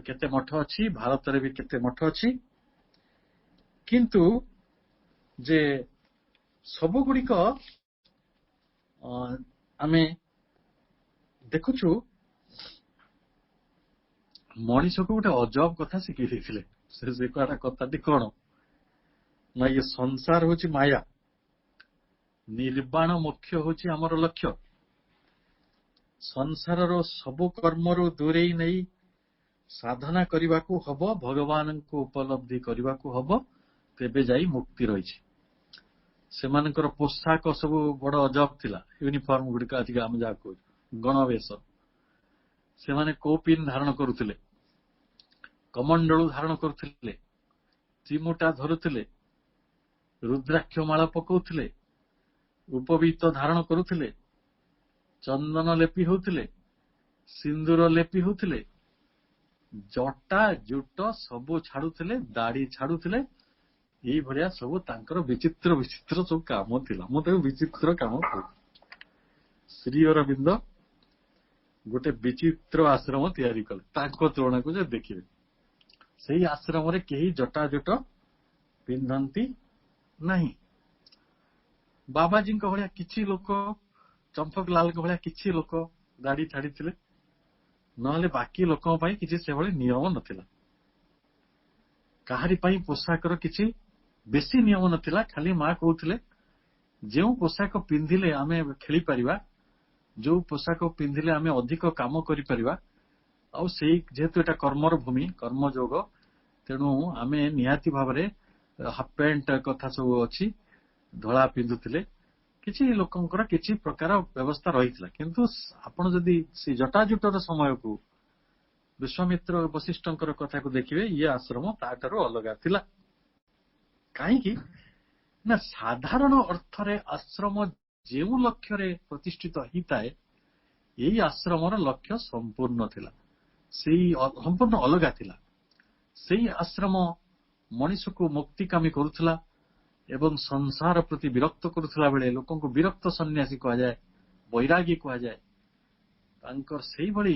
କେତେ ମଠ ଅଛି, ଭାରତରେ ବି କେତେ ମଠ ଅଛି, କିନ୍ତୁ ଯେ ସବୁଗୁଡିକ ଆମେ ଦେଖୁଛୁ ମଣିଷକୁ ଗୋଟେ ଅଜବ କଥା ଶିଖେଇ ଦେଇଥିଲେ। ସେ କଥାଟି କଣ ନା, ଇଏ ସଂସାର ହଉଛି ମାୟା, ନିର୍ବାଣ ମୋକ୍ଷ ହଉଛି ଆମର ଲକ୍ଷ୍ୟ। ସଂସାରର ସବୁ କର୍ମରୁ ଦୂରେଇ ନେଇ ସାଧନା କରିବାକୁ ହବ, ଭଗବାନଙ୍କୁ ଉପଲବ୍ଧି କରିବାକୁ ହବ, ତେବେ ଯାଇ ମୁକ୍ତି ରହିଛି। ସେମାନଙ୍କର ପୋଷାକ ସବୁ ବଡ ଅଜବ ଥିଲା। ୟୁନିଫର୍ମ ଗୁଡିକ ଆଜିକା ଆମେ ଯାହା କହୁଛୁ ଗଣବେଶ। ସେମାନେ କୌପିନ ଧାରଣ କରୁଥିଲେ, କମଣ୍ଡଳୁ ଧାରଣ କରୁଥିଲେ, ଚିମୁଟା ଧରୁଥିଲେ, ରୁଦ୍ରାକ୍ଷ ମାଳ ପକଉଥିଲେ, ଉପବୀତ ଧାରଣ କରୁଥିଲେ, ଚନ୍ଦନ ଲେପି ହଉଥିଲେ, ସିନ୍ଦୁର ଲେପି ହଉଥିଲେ, ଜଟା ଜୁଟ ସବୁ ଛାଡୁଥିଲେ, ଦାଢି ଛାଡୁଥିଲେ। ଏଇଭଳିଆ ସବୁ ତାଙ୍କର ବିଚିତ୍ର ବିଚିତ୍ର ସବୁ କାମ ଥିଲା। ମୁଁ ତାକୁ ବିଚିତ୍ର କାମ କହୁଛି। ଶ୍ରୀ ଅରବିନ୍ଦ ଗୋଟେ ବିଚିତ୍ର ଆଶ୍ରମ ତିଆରି କଲେ। ତାଙ୍କ ତୁଳନାକୁ ଯେ ଦେଖିବେ, ସେଇ ଆଶ୍ରମରେ କେହି ଜଟା ଜୁଟ ପିନ୍ଧନ୍ତି ନାହିଁ। ବାବାଜୀଙ୍କ ଭଳିଆ କିଛି ଲୋକ, ଚମ୍ପକ ଲାଲଙ୍କ ଭଳିଆ କିଛି ଲୋକ ଦାଢି ଛାଡିଥିଲେ, ନହେଲେ ବାକି ଲୋକଙ୍କ ପାଇଁ କିଛି ସେଭଳି ନିୟମ ନଥିଲା। କାହାରି ପାଇଁ ପୋଷାକର କିଛି ବେଶୀ ନିୟମ ନଥିଲା। ଖାଲି ମା କହୁଥିଲେ ଯେଉଁ ପୋଷାକ ପିନ୍ଧିଲେ ଆମେ ଖେଳିପାରିବା, ଯୋଉ ପୋଷାକ ପିନ୍ଧିଲେ ଆମେ ଅଧିକ କାମ କରିପାରିବା, ଆଉ ସେଇ ଯେହେତୁ ଏଟା କର୍ମର ଭୂମି, କର୍ମଯୋଗ, ତେଣୁ ଆମେ ନିହାତି ଭାବରେ ହାଫ ପ୍ୟାଣ୍ଟ କଥା ସବୁ ଅଛି, ଧଳା ପିନ୍ଧୁଥିଲେ। କିଛି ଲୋକଙ୍କର କିଛି ପ୍ରକାର ବ୍ୟବସ୍ଥା ରହିଥିଲା। କିନ୍ତୁ ଆପଣ ଯଦି ସେ ଜଟାଜୁଟର ସମୟକୁ, ବିଶ୍ୱାମିତ୍ର ବଶିଷ୍ଠଙ୍କର କଥାକୁ ଦେଖିବେ, ଇଏ ଆଶ୍ରମ ତାଠାରୁ ଅଲଗା ଥିଲା। କାହିଁକି ନା ସାଧାରଣ ଅର୍ଥରେ ଆଶ୍ରମ ଯେଉଁ ଲକ୍ଷ୍ୟରେ ପ୍ରତିଷ୍ଠିତ ହେଇଥାଏ, ଏଇ ଆଶ୍ରମର ଲକ୍ଷ୍ୟ ସମ୍ପୂର୍ଣ୍ଣ ଥିଲା, ସେଇ ସମ୍ପୂର୍ଣ୍ଣ ଅଲଗା ଥିଲା। ସେଇ ଆଶ୍ରମ ମଣିଷକୁ ମୁକ୍ତିକାମୀ କରୁଥିଲା ଏବଂ ସଂସାର ପ୍ରତି ବିରକ୍ତ କରୁଥିଲା ବେଳେ ଲୋକଙ୍କୁ ବିରକ୍ତ ସନ୍ନ୍ୟାସୀ କୁହାଯାଏ, ବୈରାଗୀ କୁହାଯାଏ। ତାଙ୍କର ସେଇଭଳି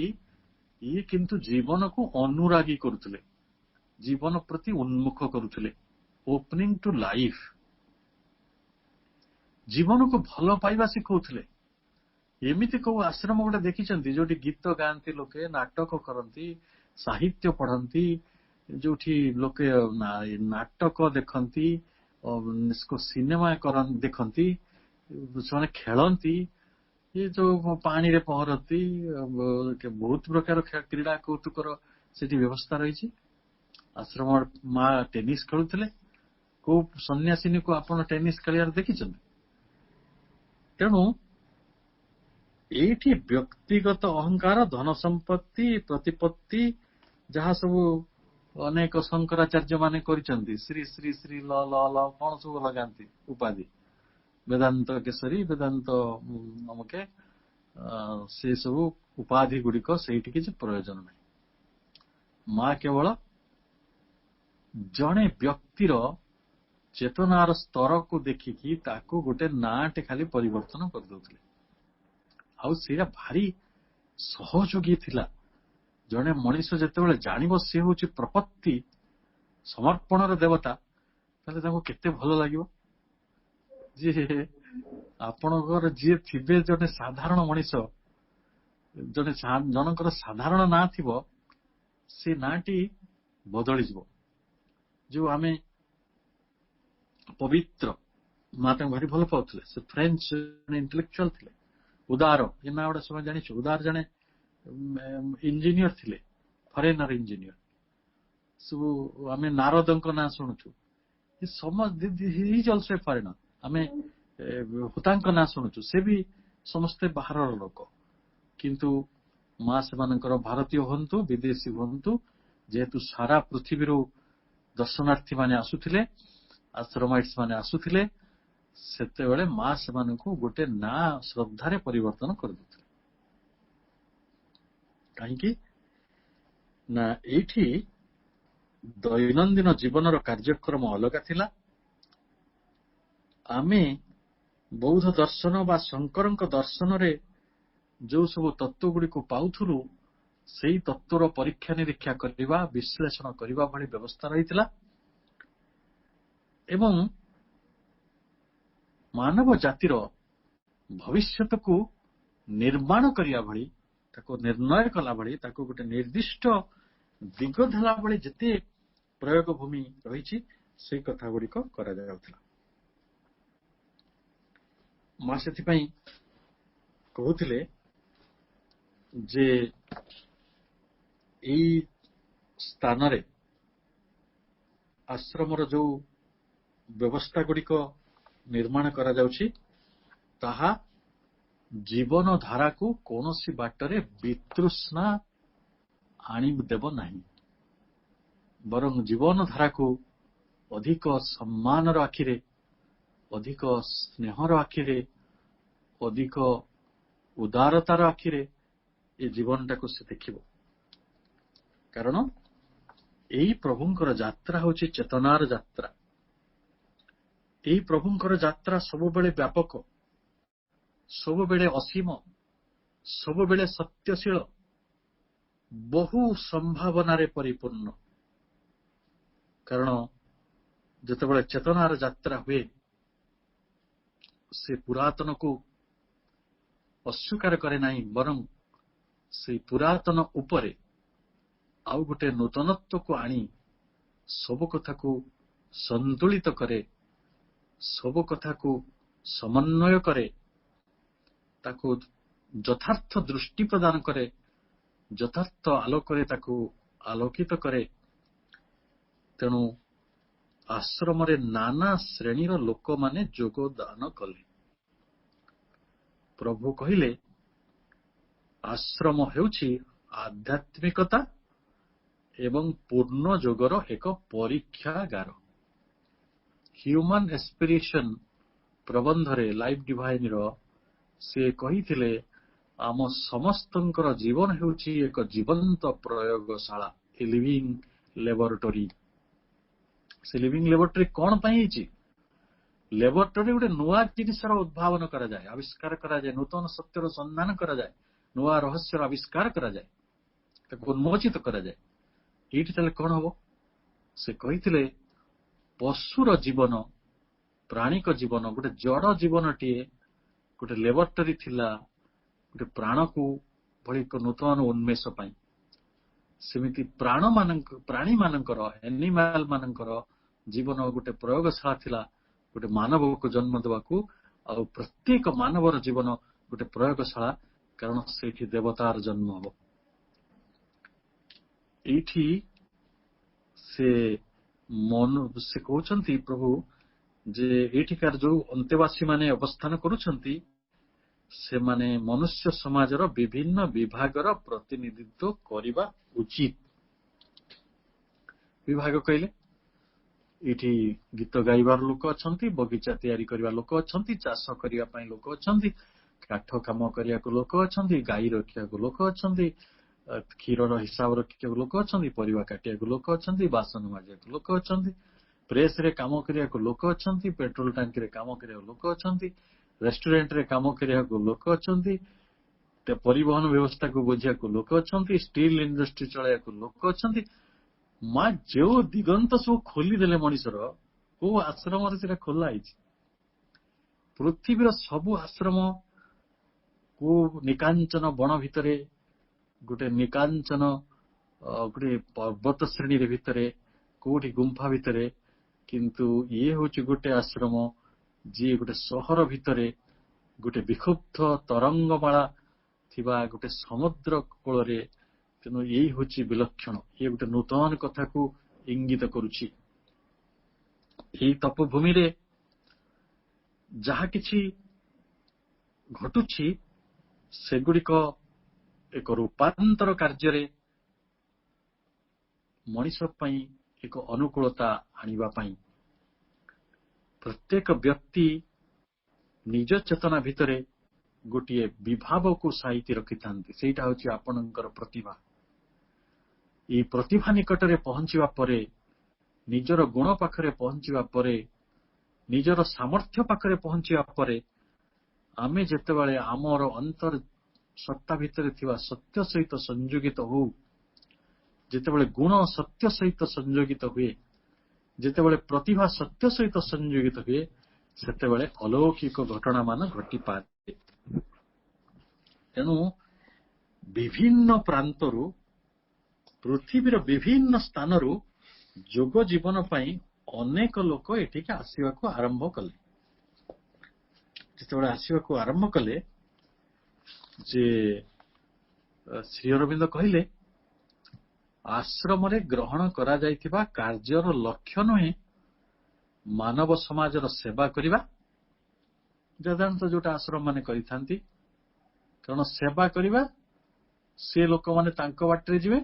ଇଏ କିନ୍ତୁ ଜୀବନକୁ ଅନୁରାଗୀ କରୁଥିଲେ, ଜୀବନ ପ୍ରତି ଉନ୍ମୁଖ କରୁଥିଲେ, ଓପନିଂ ଟୁ ଲାଇଫ, ଜୀବନକୁ ଭଲ ପାଇବା ଶିଖଉଥିଲେ। ଏମିତି କୋଉ ଆଶ୍ରମ ଗୋଟେ ଦେଖିଛନ୍ତି ଯୋଉଠି ଗୀତ ଗାଆନ୍ତି ଲୋକେ, ନାଟକ କରନ୍ତି, ସାହିତ୍ୟ ପଢନ୍ତି, ଯୋଉଠି ଲୋକେ ନାଟକ ଦେଖନ୍ତି, ସିନେମା ଦେଖନ୍ତି, ସେମାନେ ଖେଳନ୍ତି, ଏ ଯୋଉ ପାଣିରେ ପହଁରନ୍ତି, ବହୁତ ପ୍ରକାର କ୍ରୀଡା କୌତୁକର ସେଠି ବ୍ୟବସ୍ଥା ରହିଛି। ଆଶ୍ରମ ମା ଟେନିସ ଖେଳୁଥିଲେ। କୋଉ ସନ୍ନ୍ୟାସିନୀକୁ ଆପଣ ଟେନିସ ଖେଳିବାର ଦେଖିଛନ୍ତି? ତେଣୁ ଏଇଠି ବ୍ୟକ୍ତିଗତ ଅହଙ୍କାର, ଧନ ସମ୍ପତ୍ତି, ପ୍ରତିପତ୍ତି, ଯାହା ସବୁ ଅନେକ ଶଙ୍କରାଚାର୍ଯ୍ୟ ମାନେ କରିଛନ୍ତି, ଶ୍ରୀ ଶ୍ରୀ ଶ୍ରୀ ଲ ଲ ଲ କଣ ସବୁ ଲଗାନ୍ତି ଉପାଧି, ବେଦାନ୍ତ କେଶରୀ, ବେଦାନ୍ତ ଅମୁକେ, ସେ ସବୁ ଉପାଧି ଗୁଡିକ ସେଇଠି କିଛି ପ୍ରୟୋଜନ ନାହିଁ। ମା କେବଳ ଜଣେ ବ୍ୟକ୍ତିର ଚେତନାର ସ୍ତରକୁ ଦେଖିକି ତାକୁ ଗୋଟେ ନାଁଟେ ଖାଲି ପରିବର୍ତ୍ତନ କରିଦଉଥିଲେ। ଆଉ ସେଇଟା ଭାରି ସହଯୋଗୀ ଥିଲା। ଜଣେ ମଣିଷ ଯେତେବେଳେ ଜାଣିବ ସେ ହଉଛି ପ୍ରପତ୍ତି, ସମର୍ପଣର ଦେବତା, ତାହେଲେ ତାଙ୍କୁ କେତେ ଭଲ ଲାଗିବ ଯେ ଆପଣଙ୍କର ଯିଏ ଥିବେ ଜଣେ ସାଧାରଣ ମଣିଷ, ଜଣଙ୍କର ସାଧାରଣ ନାଁ ଥିବ, ସେ ନାଁଟି ବଦଳିଯିବ। ଯୋଉ ଆମେ ପବିତ୍ର, ମା ତାଙ୍କୁ ଭାରି ଭଲ ପାଉଥିଲେ। ସେ ଫ୍ରେଞ୍ଚ ଇଣ୍ଟେଲେକ୍ଚୁଆଲ ଥିଲେ, ଉଦାର, ଏ ନାଁ ଗୁଡା ସବୁ ଜାଣିଛୁ। ଉଦାର ଜଣେ ଇଞ୍ଜିନିୟର ଥିଲେ, ଫରେନର ଇଞ୍ଜିନିୟର। ସବୁ ଆମେ ନାରଦଙ୍କ ନାଁ ଶୁଣୁଛୁ, ଫରେନର। ଆମେ ହୁତାଙ୍କ ନାଁ ଶୁଣୁଛୁ, ସେ ବି ସମସ୍ତେ ବାହାରର ଲୋକ। କିନ୍ତୁ ମା ସେମାନଙ୍କର ଭାରତୀୟ ହୁଅନ୍ତୁ, ବିଦେଶୀ ହୁଅନ୍ତୁ, ଯେହେତୁ ସାରା ପୃଥିବୀରୁ ଦର୍ଶନାର୍ଥୀ ମାନେ ଆସୁଥିଲେ, ଆଶ୍ରମାଇଟ୍ସ ମାନେ ଆସୁଥିଲେ, ସେତେବେଳେ ମା ସେମାନଙ୍କୁ ଗୋଟେ ନାଁ ଶ୍ରଦ୍ଧାରେ ପରିବର୍ତ୍ତନ କରିଦେଉଥିଲେ। କାହିଁକି ନା ଏଇଠି ଦୈନନ୍ଦିନ ଜୀବନର କାର୍ଯ୍ୟକ୍ରମ ଅଲଗା ଥିଲା। ଆମେ ବୌଦ୍ଧ ଦର୍ଶନ ବା ଶଙ୍କରଙ୍କ ଦର୍ଶନରେ ଯୋଉ ସବୁ ତତ୍ତ୍ୱ ଗୁଡିକୁ ପାଉଥିଲୁ, ସେଇ ତତ୍ତ୍ୱର ପରୀକ୍ଷା ନିରୀକ୍ଷା କରିବା, ବିଶ୍ଳେଷଣ କରିବା ଭଳି ବ୍ୟବସ୍ଥା ରହିଥିଲା। ଏବଂ ମାନବ ଜାତିର ଭବିଷ୍ୟତକୁ ନିର୍ମାଣ କରିବା ଭଳି, ତାକୁ ନିର୍ଣ୍ଣୟ କଲା ଭଳି, ତାକୁ ଗୋଟେ ନିର୍ଦ୍ଦିଷ୍ଟ ଦିଗ ଦେଲା ଭଳି ଯେତେ ପ୍ରୟୋଗ ଭୂମି ରହିଛି, ସେଇ କଥା ଗୁଡିକ କରାଯାଉଥିଲା। ମା ସେଥିପାଇଁ କହୁଥିଲେ ଯେ ଏଇ ସ୍ଥାନରେ ଆଶ୍ରମର ଯୋଉ ବ୍ୟବସ୍ଥା ଗୁଡିକ ନିର୍ମାଣ କରାଯାଉଛି ତାହା ଜୀବନ ଧାରାକୁ କୌଣସି ବାଟରେ ବିତୃଷ୍ଣା ଆଣିଦେବ ନାହିଁ, ବରଂ ଜୀବନ ଧାରାକୁ ଅଧିକ ସମ୍ମାନର ଆଖିରେ, ଅଧିକ ସ୍ନେହର ଆଖିରେ, ଅଧିକ ଉଦାରତାର ଆଖିରେ ଏ ଜୀବନଟାକୁ ସେ ଦେଖିବ। କାରଣ ଏଇ ପ୍ରଭୁଙ୍କର ଯାତ୍ରା ହେଉଛି ଚେତନାର ଯାତ୍ରା। ଏଇ ପ୍ରଭୁଙ୍କର ଯାତ୍ରା ସବୁବେଳେ ବ୍ୟାପକ, ସବୁବେଳେ ଅସୀମ, ସବୁବେଳେ ସତ୍ୟଶୀଳ, ବହୁ ସମ୍ଭାବନାରେ ପରିପୂର୍ଣ୍ଣ। କାରଣ ଯେତେବେଳେ ଚେତନାର ଯାତ୍ରା ହୁଏ, ସେ ପୁରାତନକୁ ଅସ୍ୱୀକାର କରେ ନାହିଁ, ବରଂ ସେଇ ପୁରାତନ ଉପରେ ଆଉ ଗୋଟେ ନୂତନତ୍ୱକୁ ଆଣି ସବୁ କଥାକୁ ସନ୍ତୁଳିତ କରେ, ସବୁ କଥାକୁ ସମନ୍ୱୟ କରେ, ତାକୁ ଯଥାର୍ଥ ଦୃଷ୍ଟି ପ୍ରଦାନ କରେ, ଯଥାର୍ଥ ଆଲୋକରେ ତାକୁ ଆଲୋକିତ କରେ। ତେଣୁ ଆଶ୍ରମରେ ନାନା ଶ୍ରେଣୀର ଲୋକମାନେ ଯୋଗଦାନ କଲେ। ପ୍ରଭୁ କହିଲେ, ଆଶ୍ରମ ହେଉଛି ଆଧ୍ୟାତ୍ମିକତା ଏବଂ ପୂର୍ଣ୍ଣ ଯୋଗର ଏକ ପରୀକ୍ଷାଗାର। ହ୍ୟୁମାନ ଏସ୍ପିରେସନ ପ୍ରବନ୍ଧରେ ଲାଇଫ ଡିଭାଇନର ସେ କହିଥିଲେ, ଆମ ସମସ୍ତଙ୍କର ଜୀବନ ହେଉଛି ଏକ ଜୀବନ୍ତ ପ୍ରୟୋଗଶାଳା, ଏ ଲିଭିଂ ଲ୍ୟାବୋରେଟୋରୀ। ସେ ଲିଭିଂ ଲ୍ୟାବୋରେଟୋରୀ କଣ ପାଇଁ ହେଇଛି? ଲ୍ୟାବୋରେଟୋରୀ ଗୋଟେ ନୂଆ ଜିନିଷର ଉଦ୍ଭାବନ କରାଯାଏ, ଆବିଷ୍କାର କରାଯାଏ, ନୂତନ ସତ୍ୟର ସନ୍ଧାନ କରାଯାଏ, ନୂଆ ରହସ୍ୟର ଆବିଷ୍କାର କରାଯାଏ, ତାକୁ ଉନ୍ମୋଚିତ କରାଯାଏ। ଏଇଠି ତାହେଲେ କଣ ହବ? ସେ କହିଥିଲେ, ପଶୁର ଜୀବନ, ପ୍ରାଣିକ ଜୀବନ, ଗୋଟେ ଜଡ ଜୀବନଟିଏ ଗୋଟେ ଲ୍ୟାବୋରେଟୋରୀ ଥିଲା ଗୋଟେ ପ୍ରାଣକୁ ଭଳି ଏକ ନୂତନ ଉନ୍ମେଷ ପାଇଁ। ସେମିତି ପ୍ରାଣୀ ମାନଙ୍କର, ଏନିମାଲ ମାନଙ୍କର ଜୀବନ ଗୋଟେ ପ୍ରୟୋଗଶାଳା ଥିଲା ଗୋଟେ ମାନବକୁ ଜନ୍ମ ଦେବାକୁ। ଆଉ ପ୍ରତ୍ୟେକ ମାନବର ଜୀବନ ଗୋଟେ ପ୍ରୟୋଗଶାଳା, କାରଣ ସେଇଠି ଦେବତାର ଜନ୍ମ ହବ। ଏଇଠି ସେ କହୁଛନ୍ତି ପ୍ରଭୁ ଯେ ଏଇଠିକାର ଯୋଉ ଅନ୍ତେବାସୀ ମାନେ ଅବସ୍ଥାନ କରୁଛନ୍ତି, ସେମାନେ ମନୁଷ୍ୟ ସମାଜର ବିଭିନ୍ନ ବିଭାଗର ପ୍ରତିନିଧିତ୍ୱ କରିବା ଉଚିତ। ବିଭାଗ କହିଲେ ଏଇଠି ଗୀତ ଗାଇବାର ଲୋକ ଅଛନ୍ତି, ବଗିଚା ତିଆରି କରିବା ଲୋକ ଅଛନ୍ତି, ଚାଷ କରିବା ପାଇଁ ଲୋକ ଅଛନ୍ତି, କାଠ କାମ କରିବାକୁ ଲୋକ ଅଛନ୍ତି, ଗାଈ ରଖିବାକୁ ଲୋକ ଅଛନ୍ତି, କ୍ଷୀରର ହିସାବ ରଖିବାକୁ ଲୋକ ଅଛନ୍ତି, ପରିବା କାଟିବାକୁ ଲୋକ ଅଛନ୍ତି, ବାସନ ମାଜିବାକୁ ଲୋକ ଅଛନ୍ତି, ପ୍ରେସରେ କାମ କରିବାକୁ ଲୋକ ଅଛନ୍ତି, ପେଟ୍ରୋଲ ଟାଙ୍କିରେ କାମ କରିବାକୁ ଲୋକ ଅଛନ୍ତି, ରେଷ୍ଟୁରାଣ୍ଟରେ କାମ କରିବାକୁ ଲୋକ ଅଛନ୍ତି, ପରିବହନ ବ୍ୟବସ୍ଥାକୁ ବୁଝିବାକୁ ଲୋକ ଅଛନ୍ତି, ଷ୍ଟିଲ ଇଣ୍ଡଷ୍ଟ୍ରି ଚଳାଇବାକୁ ଲୋକ ଅଛନ୍ତି। ମା ଯୋଉ ଦିଗନ୍ତ ସବୁ ଖୋଲିଦେଲେ ମଣିଷର, କୋଉ ଆଶ୍ରମରେ ସେଟା ଖୋଲା ହେଇଛି? ପୃଥିବୀର ସବୁ ଆଶ୍ରମ କୋଉ ନିକାଞ୍ଚନ ବଣ ଭିତରେ, ଗୋଟେ ନିକାଞ୍ଚନ ଗୋଟେ ପର୍ବତ ଶ୍ରେଣୀରେ ଭିତରେ, କୋଉଠି ଗୁମ୍ଫା ଭିତରେ, କିନ୍ତୁ ଇଏ ହଉଛି ଗୋଟେ ଆଶ୍ରମ ଯିଏ ଗୋଟେ ସହର ଭିତରେ, ଗୋଟେ ବିକ୍ଷୁବ୍ଧ ତରଙ୍ଗମାଳା ଥିବା ଗୋଟେ ସମୁଦ୍ର କୂଳରେ। ତେଣୁ ଏଇ ହଉଛି ବିଲକ୍ଷଣ, ଇଏ ଗୋଟେ ନୂତନ କଥାକୁ ଇଙ୍ଗିତ କରୁଛି। ଏହି ତପଭୂମିରେ ଯାହା କିଛି ଘଟୁଛି ସେଗୁଡିକ ଏକ ରୂପାନ୍ତର କାର୍ଯ୍ୟରେ ମଣିଷ ପାଇଁ ଏକ ଅନୁକୂଳତା ଆଣିବା ପାଇଁ ପ୍ରତ୍ୟେକ ବ୍ୟକ୍ତି ନିଜ ଚେତନା ଭିତରେ ଗୋଟିଏ ବିଭାବକୁ ସାଇତି ରଖିଥାନ୍ତି। ସେଇଟା ହଉଛି ଆପଣଙ୍କର ପ୍ରତିଭା। ଏହି ପ୍ରତିଭା ନିକଟରେ ପହଞ୍ଚିବା ପରେ, ନିଜର ଗୁଣ ପାଖରେ ପହଞ୍ଚିବା ପରେ, ନିଜର ସାମର୍ଥ୍ୟ ପାଖରେ ପହଞ୍ଚିବା ପରେ, ଆମେ ଯେତେବେଳେ ଆମର ଅନ୍ତର ସତ୍ତା ଭିତରେ ଥିବା ସତ୍ୟ ସହିତ ସଂଯୋଗିତ ହଉ, ଯେତେବେଳେ ଗୁଣ ସତ୍ୟ ସହିତ ସଂଯୋଗିତ ହୁଏ, ଯେତେବେଳେ ପ୍ରତିଭା ସତ୍ୟ ସହିତ ସଂଯୋଗିତ ହୁଏ, ସେତେବେଳେ ଅଲୌକିକ ଘଟଣା ମାନ ଘଟିପାରେ। ତେଣୁ ବିଭିନ୍ନ ପ୍ରାନ୍ତରୁ, ପୃଥିବୀର ବିଭିନ୍ନ ସ୍ଥାନରୁ ଯୋଗ ଜୀବନ ପାଇଁ ଅନେକ ଲୋକ ଏଠିକି ଆସିବାକୁ ଆରମ୍ଭ କଲେ। ଯେତେବେଳେ ଆସିବାକୁ ଆରମ୍ଭ କଲେ, ଯେ ଶ୍ରୀ ଅରବିନ୍ଦ କହିଲେ, ଆଶ୍ରମରେ ଗ୍ରହଣ କରାଯାଇଥିବା କାର୍ଯ୍ୟର ଲକ୍ଷ୍ୟ ନୁହେଁ ମାନବ ସମାଜର ସେବା କରିବା साधारणतः जोटा आश्रम माने करिथांती कारण सेवा करवा सी लोक मैंने बाटे जीवे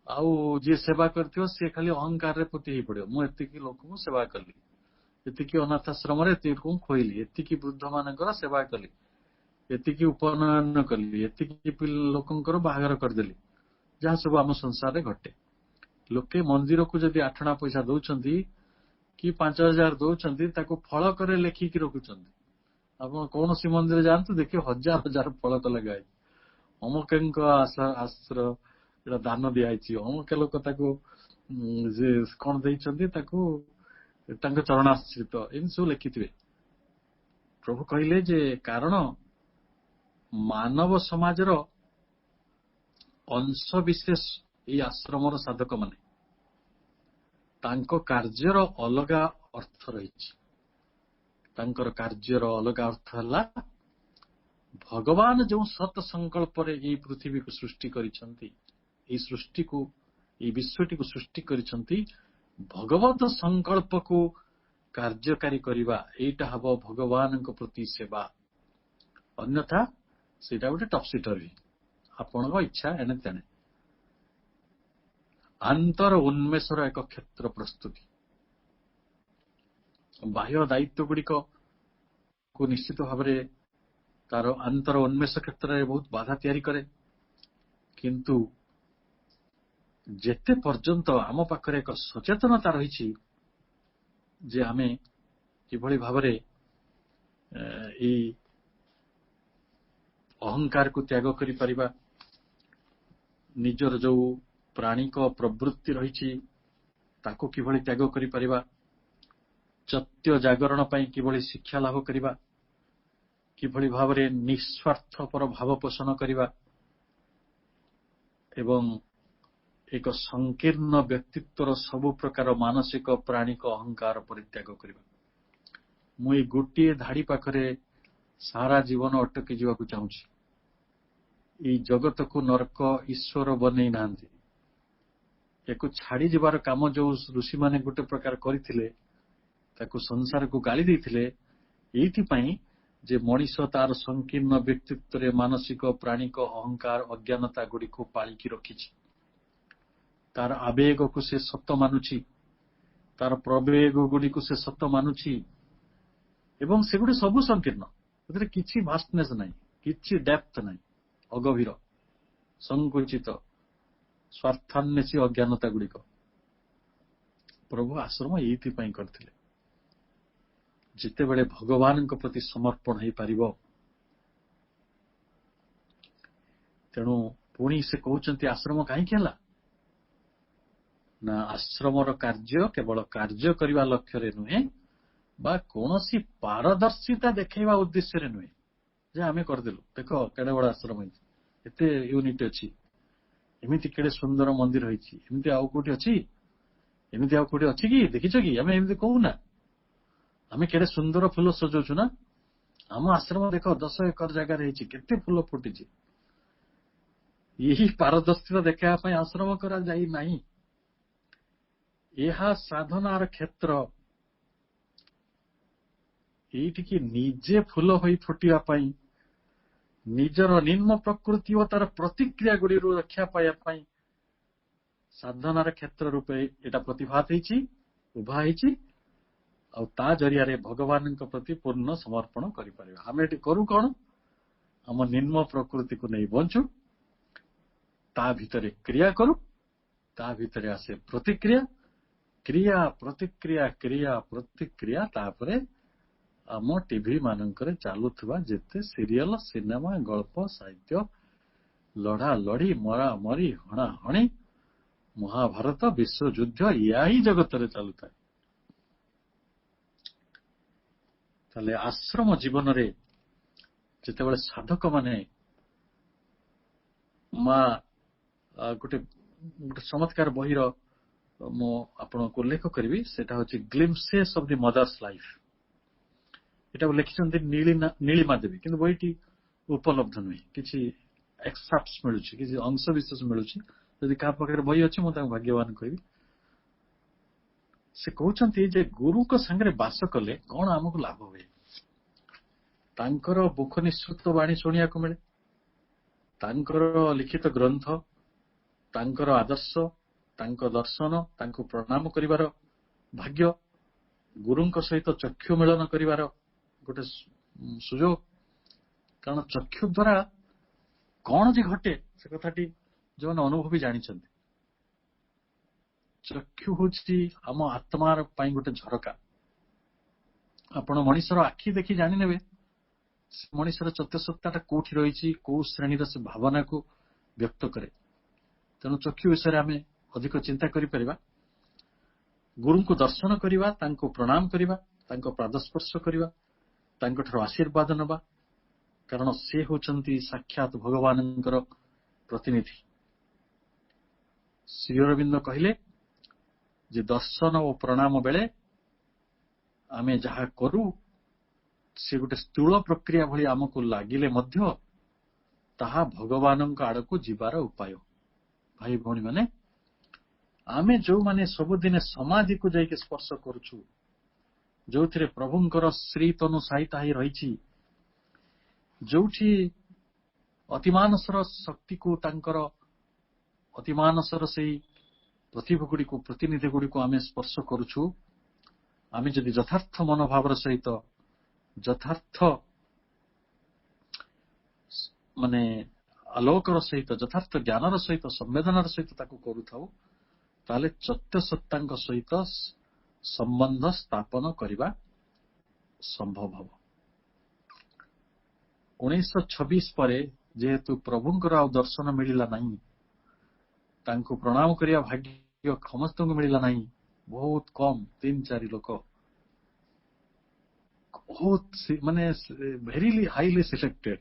आउ जी सेवा करथियो सी खाली अहंकार रे पोती ही पड़ो मुझे लोक सेवा कली एतिकी अनाथाश्रम एतिकी खोइली एतिकी वृद्ध मानकर सेवा कली एतिकी उपनयन कली एतिकी लोकंकर बाहागर करदेली जहाँ सब आम संसार में घटे लोके मंदिर को जदि 8 आना पैसा दौरान कि 5,000 दौरान ताको फलक लेखिकी रखुंट आप कौन सी मंदिर जातु देखिए हजार हजार फलक लगाई अमुक आश्र दान दिखाई अमुक लोक कौन चरणाश्रित एम सब लिखि प्रभु कहले जे कारण मानव समाजर अंश विशेष ये आश्रमर साधक माने तांको कार्यर अलगा अर्थ रही कार्यर अलगा अर्थ है भगवान जो सत संकल्प ये पृथ्वी को सृष्टि करिसंती सृष्टि को ये विश्वटी को सृष्टि करिसंती भगवत संकल्प को कार्यकारी करवा एटा हब भगवान प्रति सेवा अन्यथा सेटा गोटे टपसिटरी आपण इच्छा एने तेने आंतर उन्मेषर एक क्षेत्र प्रस्तुति बाह्य दायित्व गुड़िक को निश्चित भाव तार आंतर उन्मेष क्षेत्र में बहुत बाधा तैयारी करे किंतु जेते पर्यंत आम पाखरे एक सचेतनता रही जे आमे किभली भावरे अहंकार को त्याग करि परिबा निजर जो प्राणिक प्रवृत्ति रही ताको किभली त्याग करि परिबा सत्य जागरण पई किभली शिक्षा लाभ करिबा किभली भावरे निस्वार्थपर भाव पोषण करिबा एवं एक संकीर्ण व्यक्तित्वर सबु प्रकार मानसिक प्राणिक अहंकार परित्याग करिबा मुई गोटे धाड़ी पाखरे सारा जीवन अटकी जीवाकू चाहूची ई जगत को नरक ईश्वर बनै नांती एको छाड़ी जीवार काम जो ऋषि माने गोटे प्रकार करथिले ताकू संसार को गाली देथिले एथि पई जे मनीष तार संकीर्ण व्यक्तित्व रे मानसिक प्राणिक अहंकार अज्ञानता गुड़ी को पालिकी रखिछि तार आवेग को से सत्य मानुछि तार प्रवेग गुड़ी को से सत्य मानुछि एवं से गुड़ी सबु संकीर्ण एतरे किछि भास्टनेस नाही किछि डेप्थ नाही अगभीर संकुचित स्वार्थान्वेषी अज्ञानता गुड़िक प्रभु आश्रम एथि पई करथिले जिते बड़े भगवान को प्रति समर्पण हो पारिबो तेणु पुणी से कहते आश्रम कहीं ना आश्रमर कार्य केवल कार्य करने लक्ष्य नुहे बा कौन सी पारदर्शिता देखा उद्देश्य नुहे जे आम करदेलु देख केड़े बड़ आश्रम एते यूनिट अच्छी एमती केड़े सुंदर मंदिर होती आउ कौटी अच्छी एमती आउ कौटी अच्छी कि देखिछ कि आम एमती कहूना आम केड़े सुंदर फूल सजाऊँ ना आम आश्रम देख 10 एकर जगार केते फूल फुटी यही पारदर्शिता देखा आश्रम करा जाई नहीं यह साधनार क्षेत्र ये निजे फूल हो फुटापी निजर निम्न प्रकृति और तार प्रतिक्रिया गुड़ी रक्षा पाइबा साधनार क्षेत्र रूपे यहाँ प्रतिभात उभा ता जरिया भगवान प्रति पूर्ण समर्पण करें आम ये करू कौन आम निम्न प्रकृति को नहीं बंचु ता भितर क्रिया करू ता भितर आसे प्रतिक्रिया क्रिया प्रतिक्रिया क्रिया प्रतिक्रिया तापरे आम टीवी मानकर चलुवा जिते सीरियल सिनेमा गल्प साहित्य लड़ा लड़ी मरा मरी हणा हणी महाभारत विश्वयुद्ध या ही जगत रे चलुता ताले आश्रम जीवन रे जिते बड़े साधक माने माँ गोटे चमत्कार बहिर मु आपको उल्लेख करी से glimpses of the mother's life यहाँ लिखिं नीलिमा देवी कि बहीटी उपलब्ध नुहे कि एक्सट्राक्ट्स मिलूँ कि अंश विशेष मिलूँ जदि क्या पाखे बही अच्छी मुझे भाग्यवान कहि से कहते गुरु को संगे बास कले कौन आमको लाभ हुए ତାଙ୍କର ମୁଖ ନିଃସୃତ ବାଣୀ ଶୁଣିବାକୁ ମିଳେ, ତାଙ୍କର ଲିଖିତ ଗ୍ରନ୍ଥ, ତାଙ୍କର ଆଦର୍ଶ, ତାଙ୍କ ଦର୍ଶନ, ତାଙ୍କୁ ପ୍ରଣାମ କରିବାର ଭାଗ୍ୟ, ଗୁରୁଙ୍କ ସହିତ ଚକ୍ଷୁ ମିଳନ କରିବାର ଗୋଟେ ସୁଯୋଗ। କାରଣ ଚକ୍ଷୁ ଦ୍ୱାରା କଣ ଯେ ଘଟେ ସେ କଥାଟି ଯେଉଁମାନେ ଅନୁଭବୀ ଜାଣିଛନ୍ତି। ଚକ୍ଷୁ ହଉଛି ଆମ ଆତ୍ମାର ପାଇଁ ଗୋଟେ ଝରକା। ଆପଣ ମଣିଷର ଆଖି ଦେଖି ଜାଣିନେବେ ମଣିଷର ସତ୍ୟସତ୍ତାଟା କୋଉଠି ରହିଛି, କୋଉ ଶ୍ରେଣୀର ସେ ଭାବନାକୁ ବ୍ୟକ୍ତ କରେ। ତେଣୁ ଚକ୍ଷୁ ବିଷୟରେ ଆମେ ଅଧିକ ଚିନ୍ତା କରିପାରିବା। ଗୁରୁଙ୍କୁ ଦର୍ଶନ କରିବା, ତାଙ୍କୁ ପ୍ରଣାମ କରିବା, ତାଙ୍କ ପାଦସ୍ପର୍ଶ କରିବା, ତାଙ୍କଠାରୁ ଆଶୀର୍ବାଦ ନେବା, କାରଣ ସେ ହେଉଛନ୍ତି ସାକ୍ଷାତ ଭଗବାନଙ୍କର ପ୍ରତିନିଧି। ଶ୍ରୀ ଅରବିନ୍ଦ କହିଲେ ଯେ ଦର୍ଶନ ଓ ପ୍ରଣାମ ବେଳେ ଆମେ ଯାହା କରୁ ସେ ଗୋଟେ ସ୍ଥୂଳ ପ୍ରକ୍ରିୟା ଭଳି ଆମକୁ ଲାଗିଲେ ମଧ୍ୟ ତାହା ଭଗବାନଙ୍କ ଆଡକୁ ଯିବାର ଉପାୟ। ଭାଇ ଭଉଣୀ ମାନେ, ଆମେ ଯୋଉମାନେ ସବୁଦିନେ ସମାଧିକୁ ଯାଇକି ସ୍ପର୍ଶ କରୁଛୁ, ଯୋଉଥିରେ ପ୍ରଭୁଙ୍କର ଶ୍ରୀ ତନୁ ସାହିତା ହେଇ ରହିଛି, ଯୋଉଠି ଅତିମାନସର ଶକ୍ତିକୁ, ତାଙ୍କର ଅତିମାନସର ସେଇ ପ୍ରତିଭା ଗୁଡ଼ିକୁ, ପ୍ରତିନିଧି ଗୁଡ଼ିକୁ ଆମେ ସ୍ପର୍ଶ କରୁଛୁ, ଆମେ ଯଦି ଯଥାର୍ଥ ମନୋଭାବର ସହିତ, ଯଥାର୍ଥ ମାନେ ଆଲୋକର ସହିତ, ଯଥାର୍ଥ ଜ୍ଞାନର ସହିତ, ସମ୍ବେଦନାର ସହିତ ତାକୁ କରୁଥାଉ, ତାହେଲେ ସତ୍ୟସତ୍ତାଙ୍କ ସହିତ ସମ୍ବନ୍ଧ ସ୍ଥାପନ କରିବା ସମ୍ଭବ ହବ। 1926 ପରେ ଯେହେତୁ ପ୍ରଭୁଙ୍କର ଆଉ ଦର୍ଶନ ମିଳିଲା ନାହିଁ, ତାଙ୍କୁ ପ୍ରଣାମ କରିବା ଭାଗ୍ୟ ସମସ୍ତଙ୍କୁ ମିଳିଲା ନାହିଁ, ବହୁତ କମ 3-4 ଲୋକ, ବହୁତ ମାନେ ଭେରି ହାଇଲି ସିଲେକ୍ଟେଡ,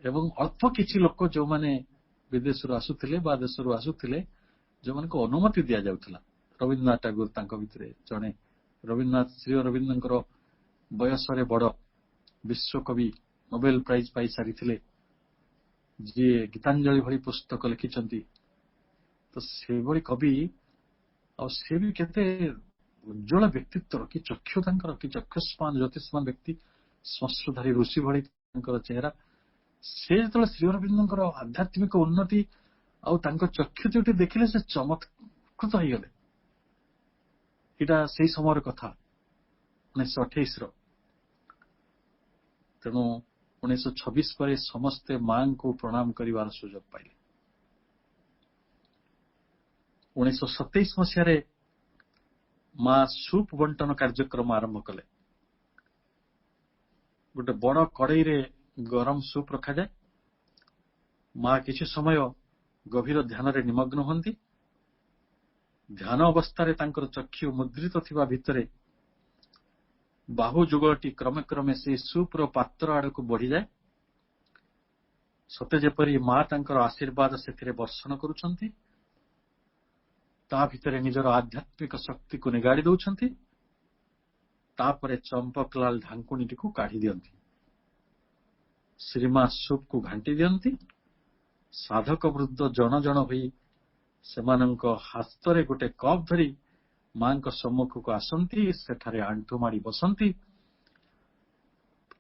ଏବଂ ଅଳ୍ପ କିଛି ଲୋକ ଯୋଉମାନେ ବିଦେଶରୁ ଆସୁଥିଲେ ବା ଦେଶରୁ ଆସୁଥିଲେ, ଯୋଉମାନଙ୍କୁ ଅନୁମତି ଦିଆଯାଉଥିଲା। ରବୀନ୍ଦ୍ରନାଥ ଟାଗୋର ତାଙ୍କ ଭିତରେ ଜଣେ। ରବୀନ୍ଦ୍ରନାଥ, ଶ୍ରୀ ଅରବିନ୍ଦଙ୍କର ବୟସରେ ବଡ ବିଶ୍ୱକବି, ନୋବେଲ ପ୍ରାଇଜ ପାଇ ସାରିଥିଲେ, ଯିଏ ଗୀତାଞ୍ଜଳି ଭଳି ପୁସ୍ତକ ଲେଖିଛନ୍ତି। ତ ସେଭଳି କବି, ଆଉ ସେ ବି କେତେ ଉଜ୍ଜଳ ବ୍ୟକ୍ତିତ୍ୱର, କି ଚକ୍ଷୁ ତାଙ୍କର, କି ଚକ୍ଷୁଷ୍ମାନ ଜ୍ୟୋତିଷ୍ମାନ ବ୍ୟକ୍ତି, ଶ୍ମଶ୍ରୁଧାରୀ ଋଷି ଭଳି ତାଙ୍କର ଚେହେରା। ସେ ଯେତେବେଳେ ଶ୍ରୀ ଅରବିନ୍ଦଙ୍କର ଆଧ୍ୟାତ୍ମିକ ଉନ୍ନତି ଆଉ ତାଙ୍କ ଚକ୍ଷୁ ଯୋଉଠି ଦେଖିଲେ, ସେ ଚମତ୍କୃତ ହେଇଗଲେ। ଏଇଟା ସେଇ ସମୟର କଥା, 1928ର। ତେଣୁ 1926 ପରେ ସମସ୍ତେ ମାଙ୍କୁ ପ୍ରଣାମ କରିବାର ସୁଯୋଗ ପାଇଲେ। 1927 ମସିହାରେ ମା ସୁପ୍ ବଣ୍ଟନ କାର୍ଯ୍ୟକ୍ରମ ଆରମ୍ଭ କଲେ। ଗୋଟେ ବଡ କଡେଇରେ ଗରମ ସୁପ୍ ରଖାଯାଏ। ମା କିଛି ସମୟ ଗଭୀର ଧ୍ୟାନରେ ନିମଗ୍ନ ହୁଅନ୍ତି। ଧ୍ୟାନ ଅବସ୍ଥାରେ ତାଙ୍କର ଚକ୍ଷୁ ମୁଦ୍ରିତ ଥିବା ଭିତରେ ବାହୁ ଯୁଗଳଟି କ୍ରମେ କ୍ରମେ ସେହି ସୁପ୍ର ପାତ୍ର ଆଡକୁ ବଢିଯାଏ, ସତେ ଯେପରି ମା ତାଙ୍କର ଆଶୀର୍ବାଦ ସେଥିରେ ବର୍ଷଣ କରୁଛନ୍ତି, ତା ଭିତରେ ନିଜର ଆଧ୍ୟାତ୍ମିକ ଶକ୍ତିକୁ ନିଗାଡି ଦଉଛନ୍ତି। ତାପରେ ଚମ୍ପକଲାଲ ଢାଙ୍କୁଣୀଟିକୁ କାଢି ଦିଅନ୍ତି। ଶ୍ରୀମା ସୁପ୍କୁ ଘାଣ୍ଟି ଦିଅନ୍ତି। ସାଧକ ବୃଦ୍ଧ ଜଣ ଜଣ ହୋଇ ସେମାନଙ୍କ ହାତରେ ଗୋଟେ କପ୍ ଧରି ମାଙ୍କ ସମ୍ମୁଖକୁ ଆସନ୍ତି, ସେଠାରେ ଆଣ୍ଠୁ ମାଡି ବସନ୍ତି।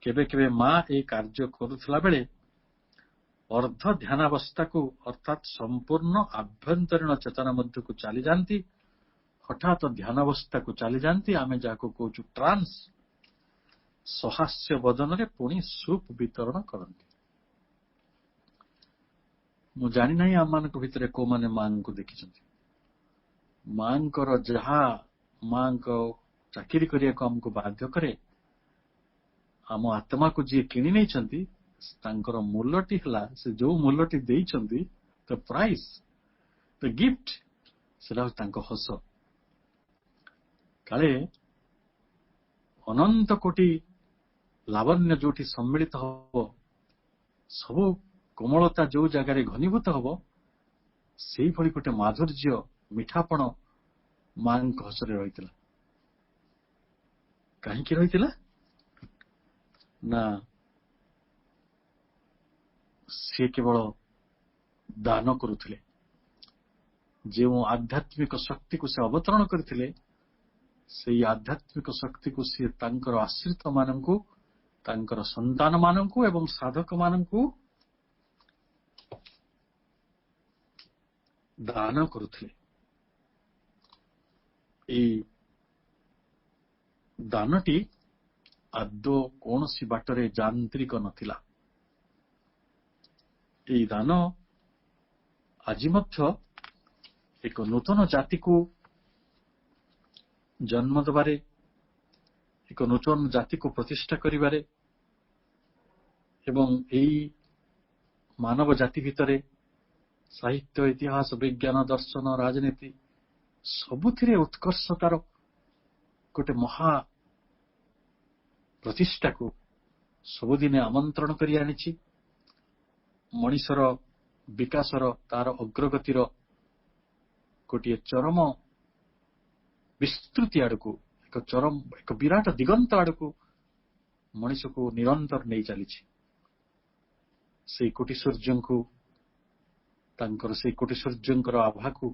କେବେ କେବେ ମା ଏହି କାର୍ଯ୍ୟ କରୁଥିଲା ବେଳେ ଅର୍ଦ୍ଧ ଧ୍ୟାନାବସ୍ଥାକୁ, ଅର୍ଥାତ୍ ସମ୍ପୂର୍ଣ୍ଣ ଆଭ୍ୟନ୍ତରୀଣ ଚେତନା ମଧ୍ୟକୁ ଚାଲିଯାଆନ୍ତି, ହଠାତ୍ ଧ୍ୟାନାବସ୍ଥାକୁ ଚାଲିଯାଆନ୍ତି, ଆମେ ଯାହାକୁ କହୁଛୁ ଟ୍ରାନ୍ସ। ସହାସ୍ୟ ବଦନରେ ପୁଣି ସୁପ୍ ବିତରଣ କରନ୍ତି। ମୁଁ ଜାଣିନାହିଁ ଆମମାନଙ୍କ ଭିତରେ କୋଉମାନେ ମାଙ୍କୁ ଦେଖିଛନ୍ତି। ମାଙ୍କର ଯାହା ମାଙ୍କ ଚାକିରି କରିବାକୁ ଆମକୁ ବାଧ୍ୟ କରେ, ଆମ ଆତ୍ମାକୁ ଯିଏ କିଣି ନେଇଛନ୍ତି, ତାଙ୍କର ମୂଲ୍ୟଟି ହେଲା, ସେ ଯୋଉ ମୂଲ୍ୟଟି ଦେଇଛନ୍ତି, ଦ ପ୍ରାଇସ୍, ଦ ଗିଫ୍ଟ, ସେଟା ହଉଛି ତାଙ୍କ ହସ। କାଳେ ଅନନ୍ତ କୋଟି ଲାବଣ୍ୟ ଯୋଉଠି ସମ୍ମିଳିତ ହବ, ସବୁ କୋମଳତା ଯୋଉ ଜାଗାରେ ଘନୀଭୂତ ହବ, ସେଇଭଳି ଗୋଟେ ମାଧୁର୍ଯ୍ୟ, ମିଠାପଣ ମାଙ୍କ ହସରେ ରହିଥିଲା। କାହିଁକି ରହିଥିଲା ନା, ସେ କେବଳ ଦାନ କରୁଥିଲେ। ଯେଉଁ ଆଧ୍ୟାତ୍ମିକ ଶକ୍ତିକୁ ସେ ଅବତରଣ କରିଥିଲେ, ସେଇ ଆଧ୍ୟାତ୍ମିକ ଶକ୍ତିକୁ ସିଏ ତାଙ୍କର ଆଶ୍ରିତ ମାନଙ୍କୁ ତାଙ୍କର ସନ୍ତାନ ମାନଙ୍କୁ ଏବଂ ସାଧକ ମାନଙ୍କୁ ଦାନ କରୁଥିଲେ। ଏହି ଦାନଟି ଆଦୌ କୌଣସି ବାଟରେ ଯାନ୍ତ୍ରିକ ନଥିଲା। ଏହି ଦାନ ଆଜି ମଧ୍ୟ ଏକ ନୂତନ ଜାତିକୁ ଜନ୍ମ ଦେବାରେ, ଏକ ନୂତନ ଜାତିକୁ ପ୍ରତିଷ୍ଠା କରିବାରେ ଏବଂ ଏହି ମାନବ ଜାତି ଭିତରେ ସାହିତ୍ୟ, ଇତିହାସ, ବିଜ୍ଞାନ, ଦର୍ଶନ, ରାଜନୀତି ସବୁଥିରେ ଉତ୍କର୍ଷତାର ଗୋଟେ ମହା ପ୍ରତିଷ୍ଠାକୁ ସବୁଦିନେ ଆମନ୍ତ୍ରଣ କରି ଆଣିଛି। ମଣିଷର ବିକାଶର, ତାର ଅଗ୍ରଗତିର ଗୋଟିଏ ଚରମ ବିସ୍ତୃତି ଆଡକୁ, ଏକ ବିରାଟ ଦିଗନ୍ତ ଆଡକୁ ମଣିଷକୁ ନିରନ୍ତର ନେଇ ଚାଲିଛି। ସେଇ କୋଟି ସୂର୍ଯ୍ୟଙ୍କୁ, ତାଙ୍କର ସେଇ କୋଟି ସୂର୍ଯ୍ୟଙ୍କର ଆଭାକୁ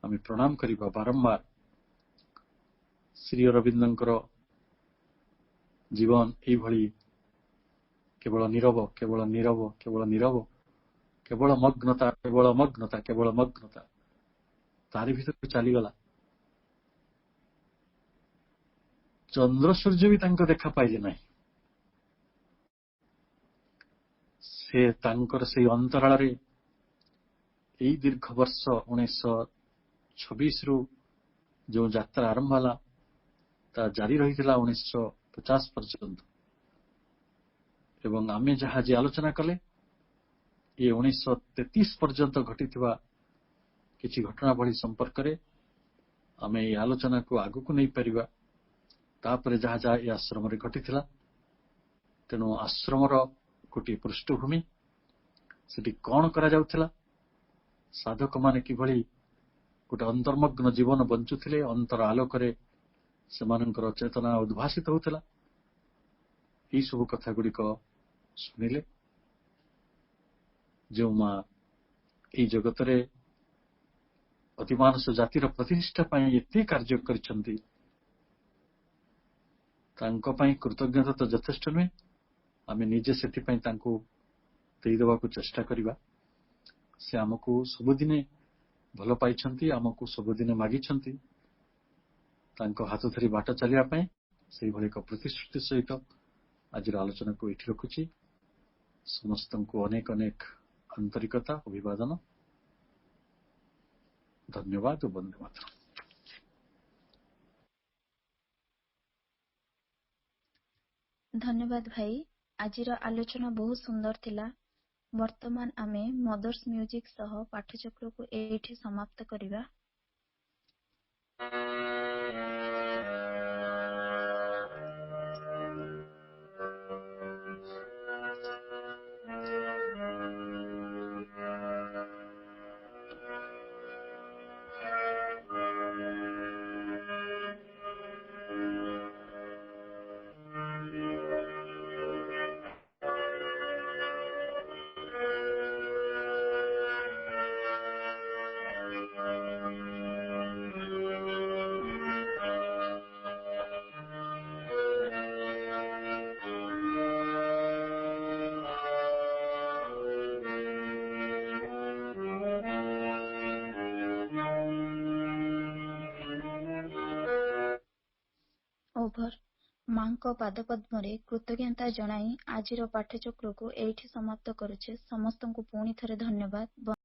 ଆମେ ପ୍ରଣାମ କରିବା ବାରମ୍ବାର। ଶ୍ରୀ ଅରବିନ୍ଦଙ୍କର ଜୀବନ ଏଇଭଳି କେବଳ ନୀରବ, କେବଳ ନୀରବ, କେବଳ ନୀରବ, କେବଳ ମଗ୍ନତା, କେବଳ ମଗ୍ନତା, କେବଳ ମଗ୍ନତା, ତାରି ଭିତରକୁ ଚାଲିଗଲା। ଚନ୍ଦ୍ର ସୂର୍ଯ୍ୟ ବି ତାଙ୍କ ଦେଖା ପାଇଲେ ନାହିଁ। ସେ ତାଙ୍କର ସେଇ ଅନ୍ତରାଳରେ ଏଇ ଦୀର୍ଘ ବର୍ଷ 1926ରୁ ଯେଉଁ ଯାତ୍ରା ଆରମ୍ଭ ହେଲା, ତାହା ଜାରି ରହିଥିଲା 1950 ପର୍ଯ୍ୟନ୍ତ। ଏବଂ ଆମେ ଯାହା ଯେ ଆଲୋଚନା କଲେ, ଏ 1933 ପର୍ଯ୍ୟନ୍ତ ଘଟିଥିବା କିଛି ଘଟଣାବଳୀ ସମ୍ପର୍କରେ ଆମେ ଏହି ଆଲୋଚନାକୁ ଆଗକୁ ନେଇପାରିବା। ତାପରେ ଯାହା ଯାହା ଏ ଆଶ୍ରମରେ ଘଟିଥିଲା, ତେଣୁ ଆଶ୍ରମର ଗୋଟିଏ ପୃଷ୍ଠଭୂମି, ସେଠି କଣ କରାଯାଉଥିଲା, ସାଧକମାନେ କିଭଳି ଗୋଟେ ଅନ୍ତର୍ମଗ୍ନ ଜୀବନ ବଞ୍ଚୁଥିଲେ, ଅନ୍ତର ଆଲୋକରେ ସେମାନଙ୍କର ଚେତନା ଉଦ୍ଭାସିତ ହେଉଥିଲା, ଏହି ସବୁ କଥା ଗୁଡ଼ିକ ଶୁଣିଲେ। ଯେଉଁ ମା ଏହି ଜଗତରେ ଅତିମାନସ ଜାତିର ପ୍ରତିଷ୍ଠା ପାଇଁ ଏତେ କାର୍ଯ୍ୟ କରିଛନ୍ତି, ତାଙ୍କ ପାଇଁ କୃତଜ୍ଞତା ତ ଯଥେଷ୍ଟ ନୁହେଁ, ଆମେ ନିଜେ ସେଥିପାଇଁ ତାଙ୍କୁ ଦେଇଦେବାକୁ ଚେଷ୍ଟା କରିବା। ସେ ଆମକୁ ସବୁଦିନେ ଭଲ ପାଇଛନ୍ତି, ଆମକୁ ସବୁଦିନେ ମାଗିଛନ୍ତି ତାଙ୍କ ହାତ ଧରି ବାଟ ଚାଲିବା ପାଇଁ। ସେଇଭଳି ଏକ ପ୍ରତିଶ୍ରୁତି ସହିତ ଆଜିର ଆଲୋଚନାକୁ ଏଠି ରଖୁଛି। ସମସ୍ତଙ୍କୁ ଅନେକ ଅନେକ ଆନ୍ତରିକତା, ଅଭିବାଦନ, ଧନ୍ୟବାଦ ଓ ବନ୍ଦେ ମାତରମ୍। ଧନ୍ୟବାଦ ଭାଇ, ଆଜିର ଆଲୋଚନା ବହୁତ ସୁନ୍ଦର ଥିଲା। ବର୍ତ୍ତମାନ ଆମେ ମଦର୍ସ ମ୍ୟୁଜିକ ସହ ପାଠଚକ୍ରକୁ ଏଇଠି ସମାପ୍ତ କରିବା। ଓଭର। ମାଙ୍କ ପାଦପଦ୍ମରେ କୃତଜ୍ଞତା ଜଣାଇ ଆଜିର ପାଠଚକ୍ରକୁ ଏଇଠି ସମାପ୍ତ କରୁଛେ। ସମସ୍ତଙ୍କୁ ପୁଣି ଥରେ ଧନ୍ୟବାଦ।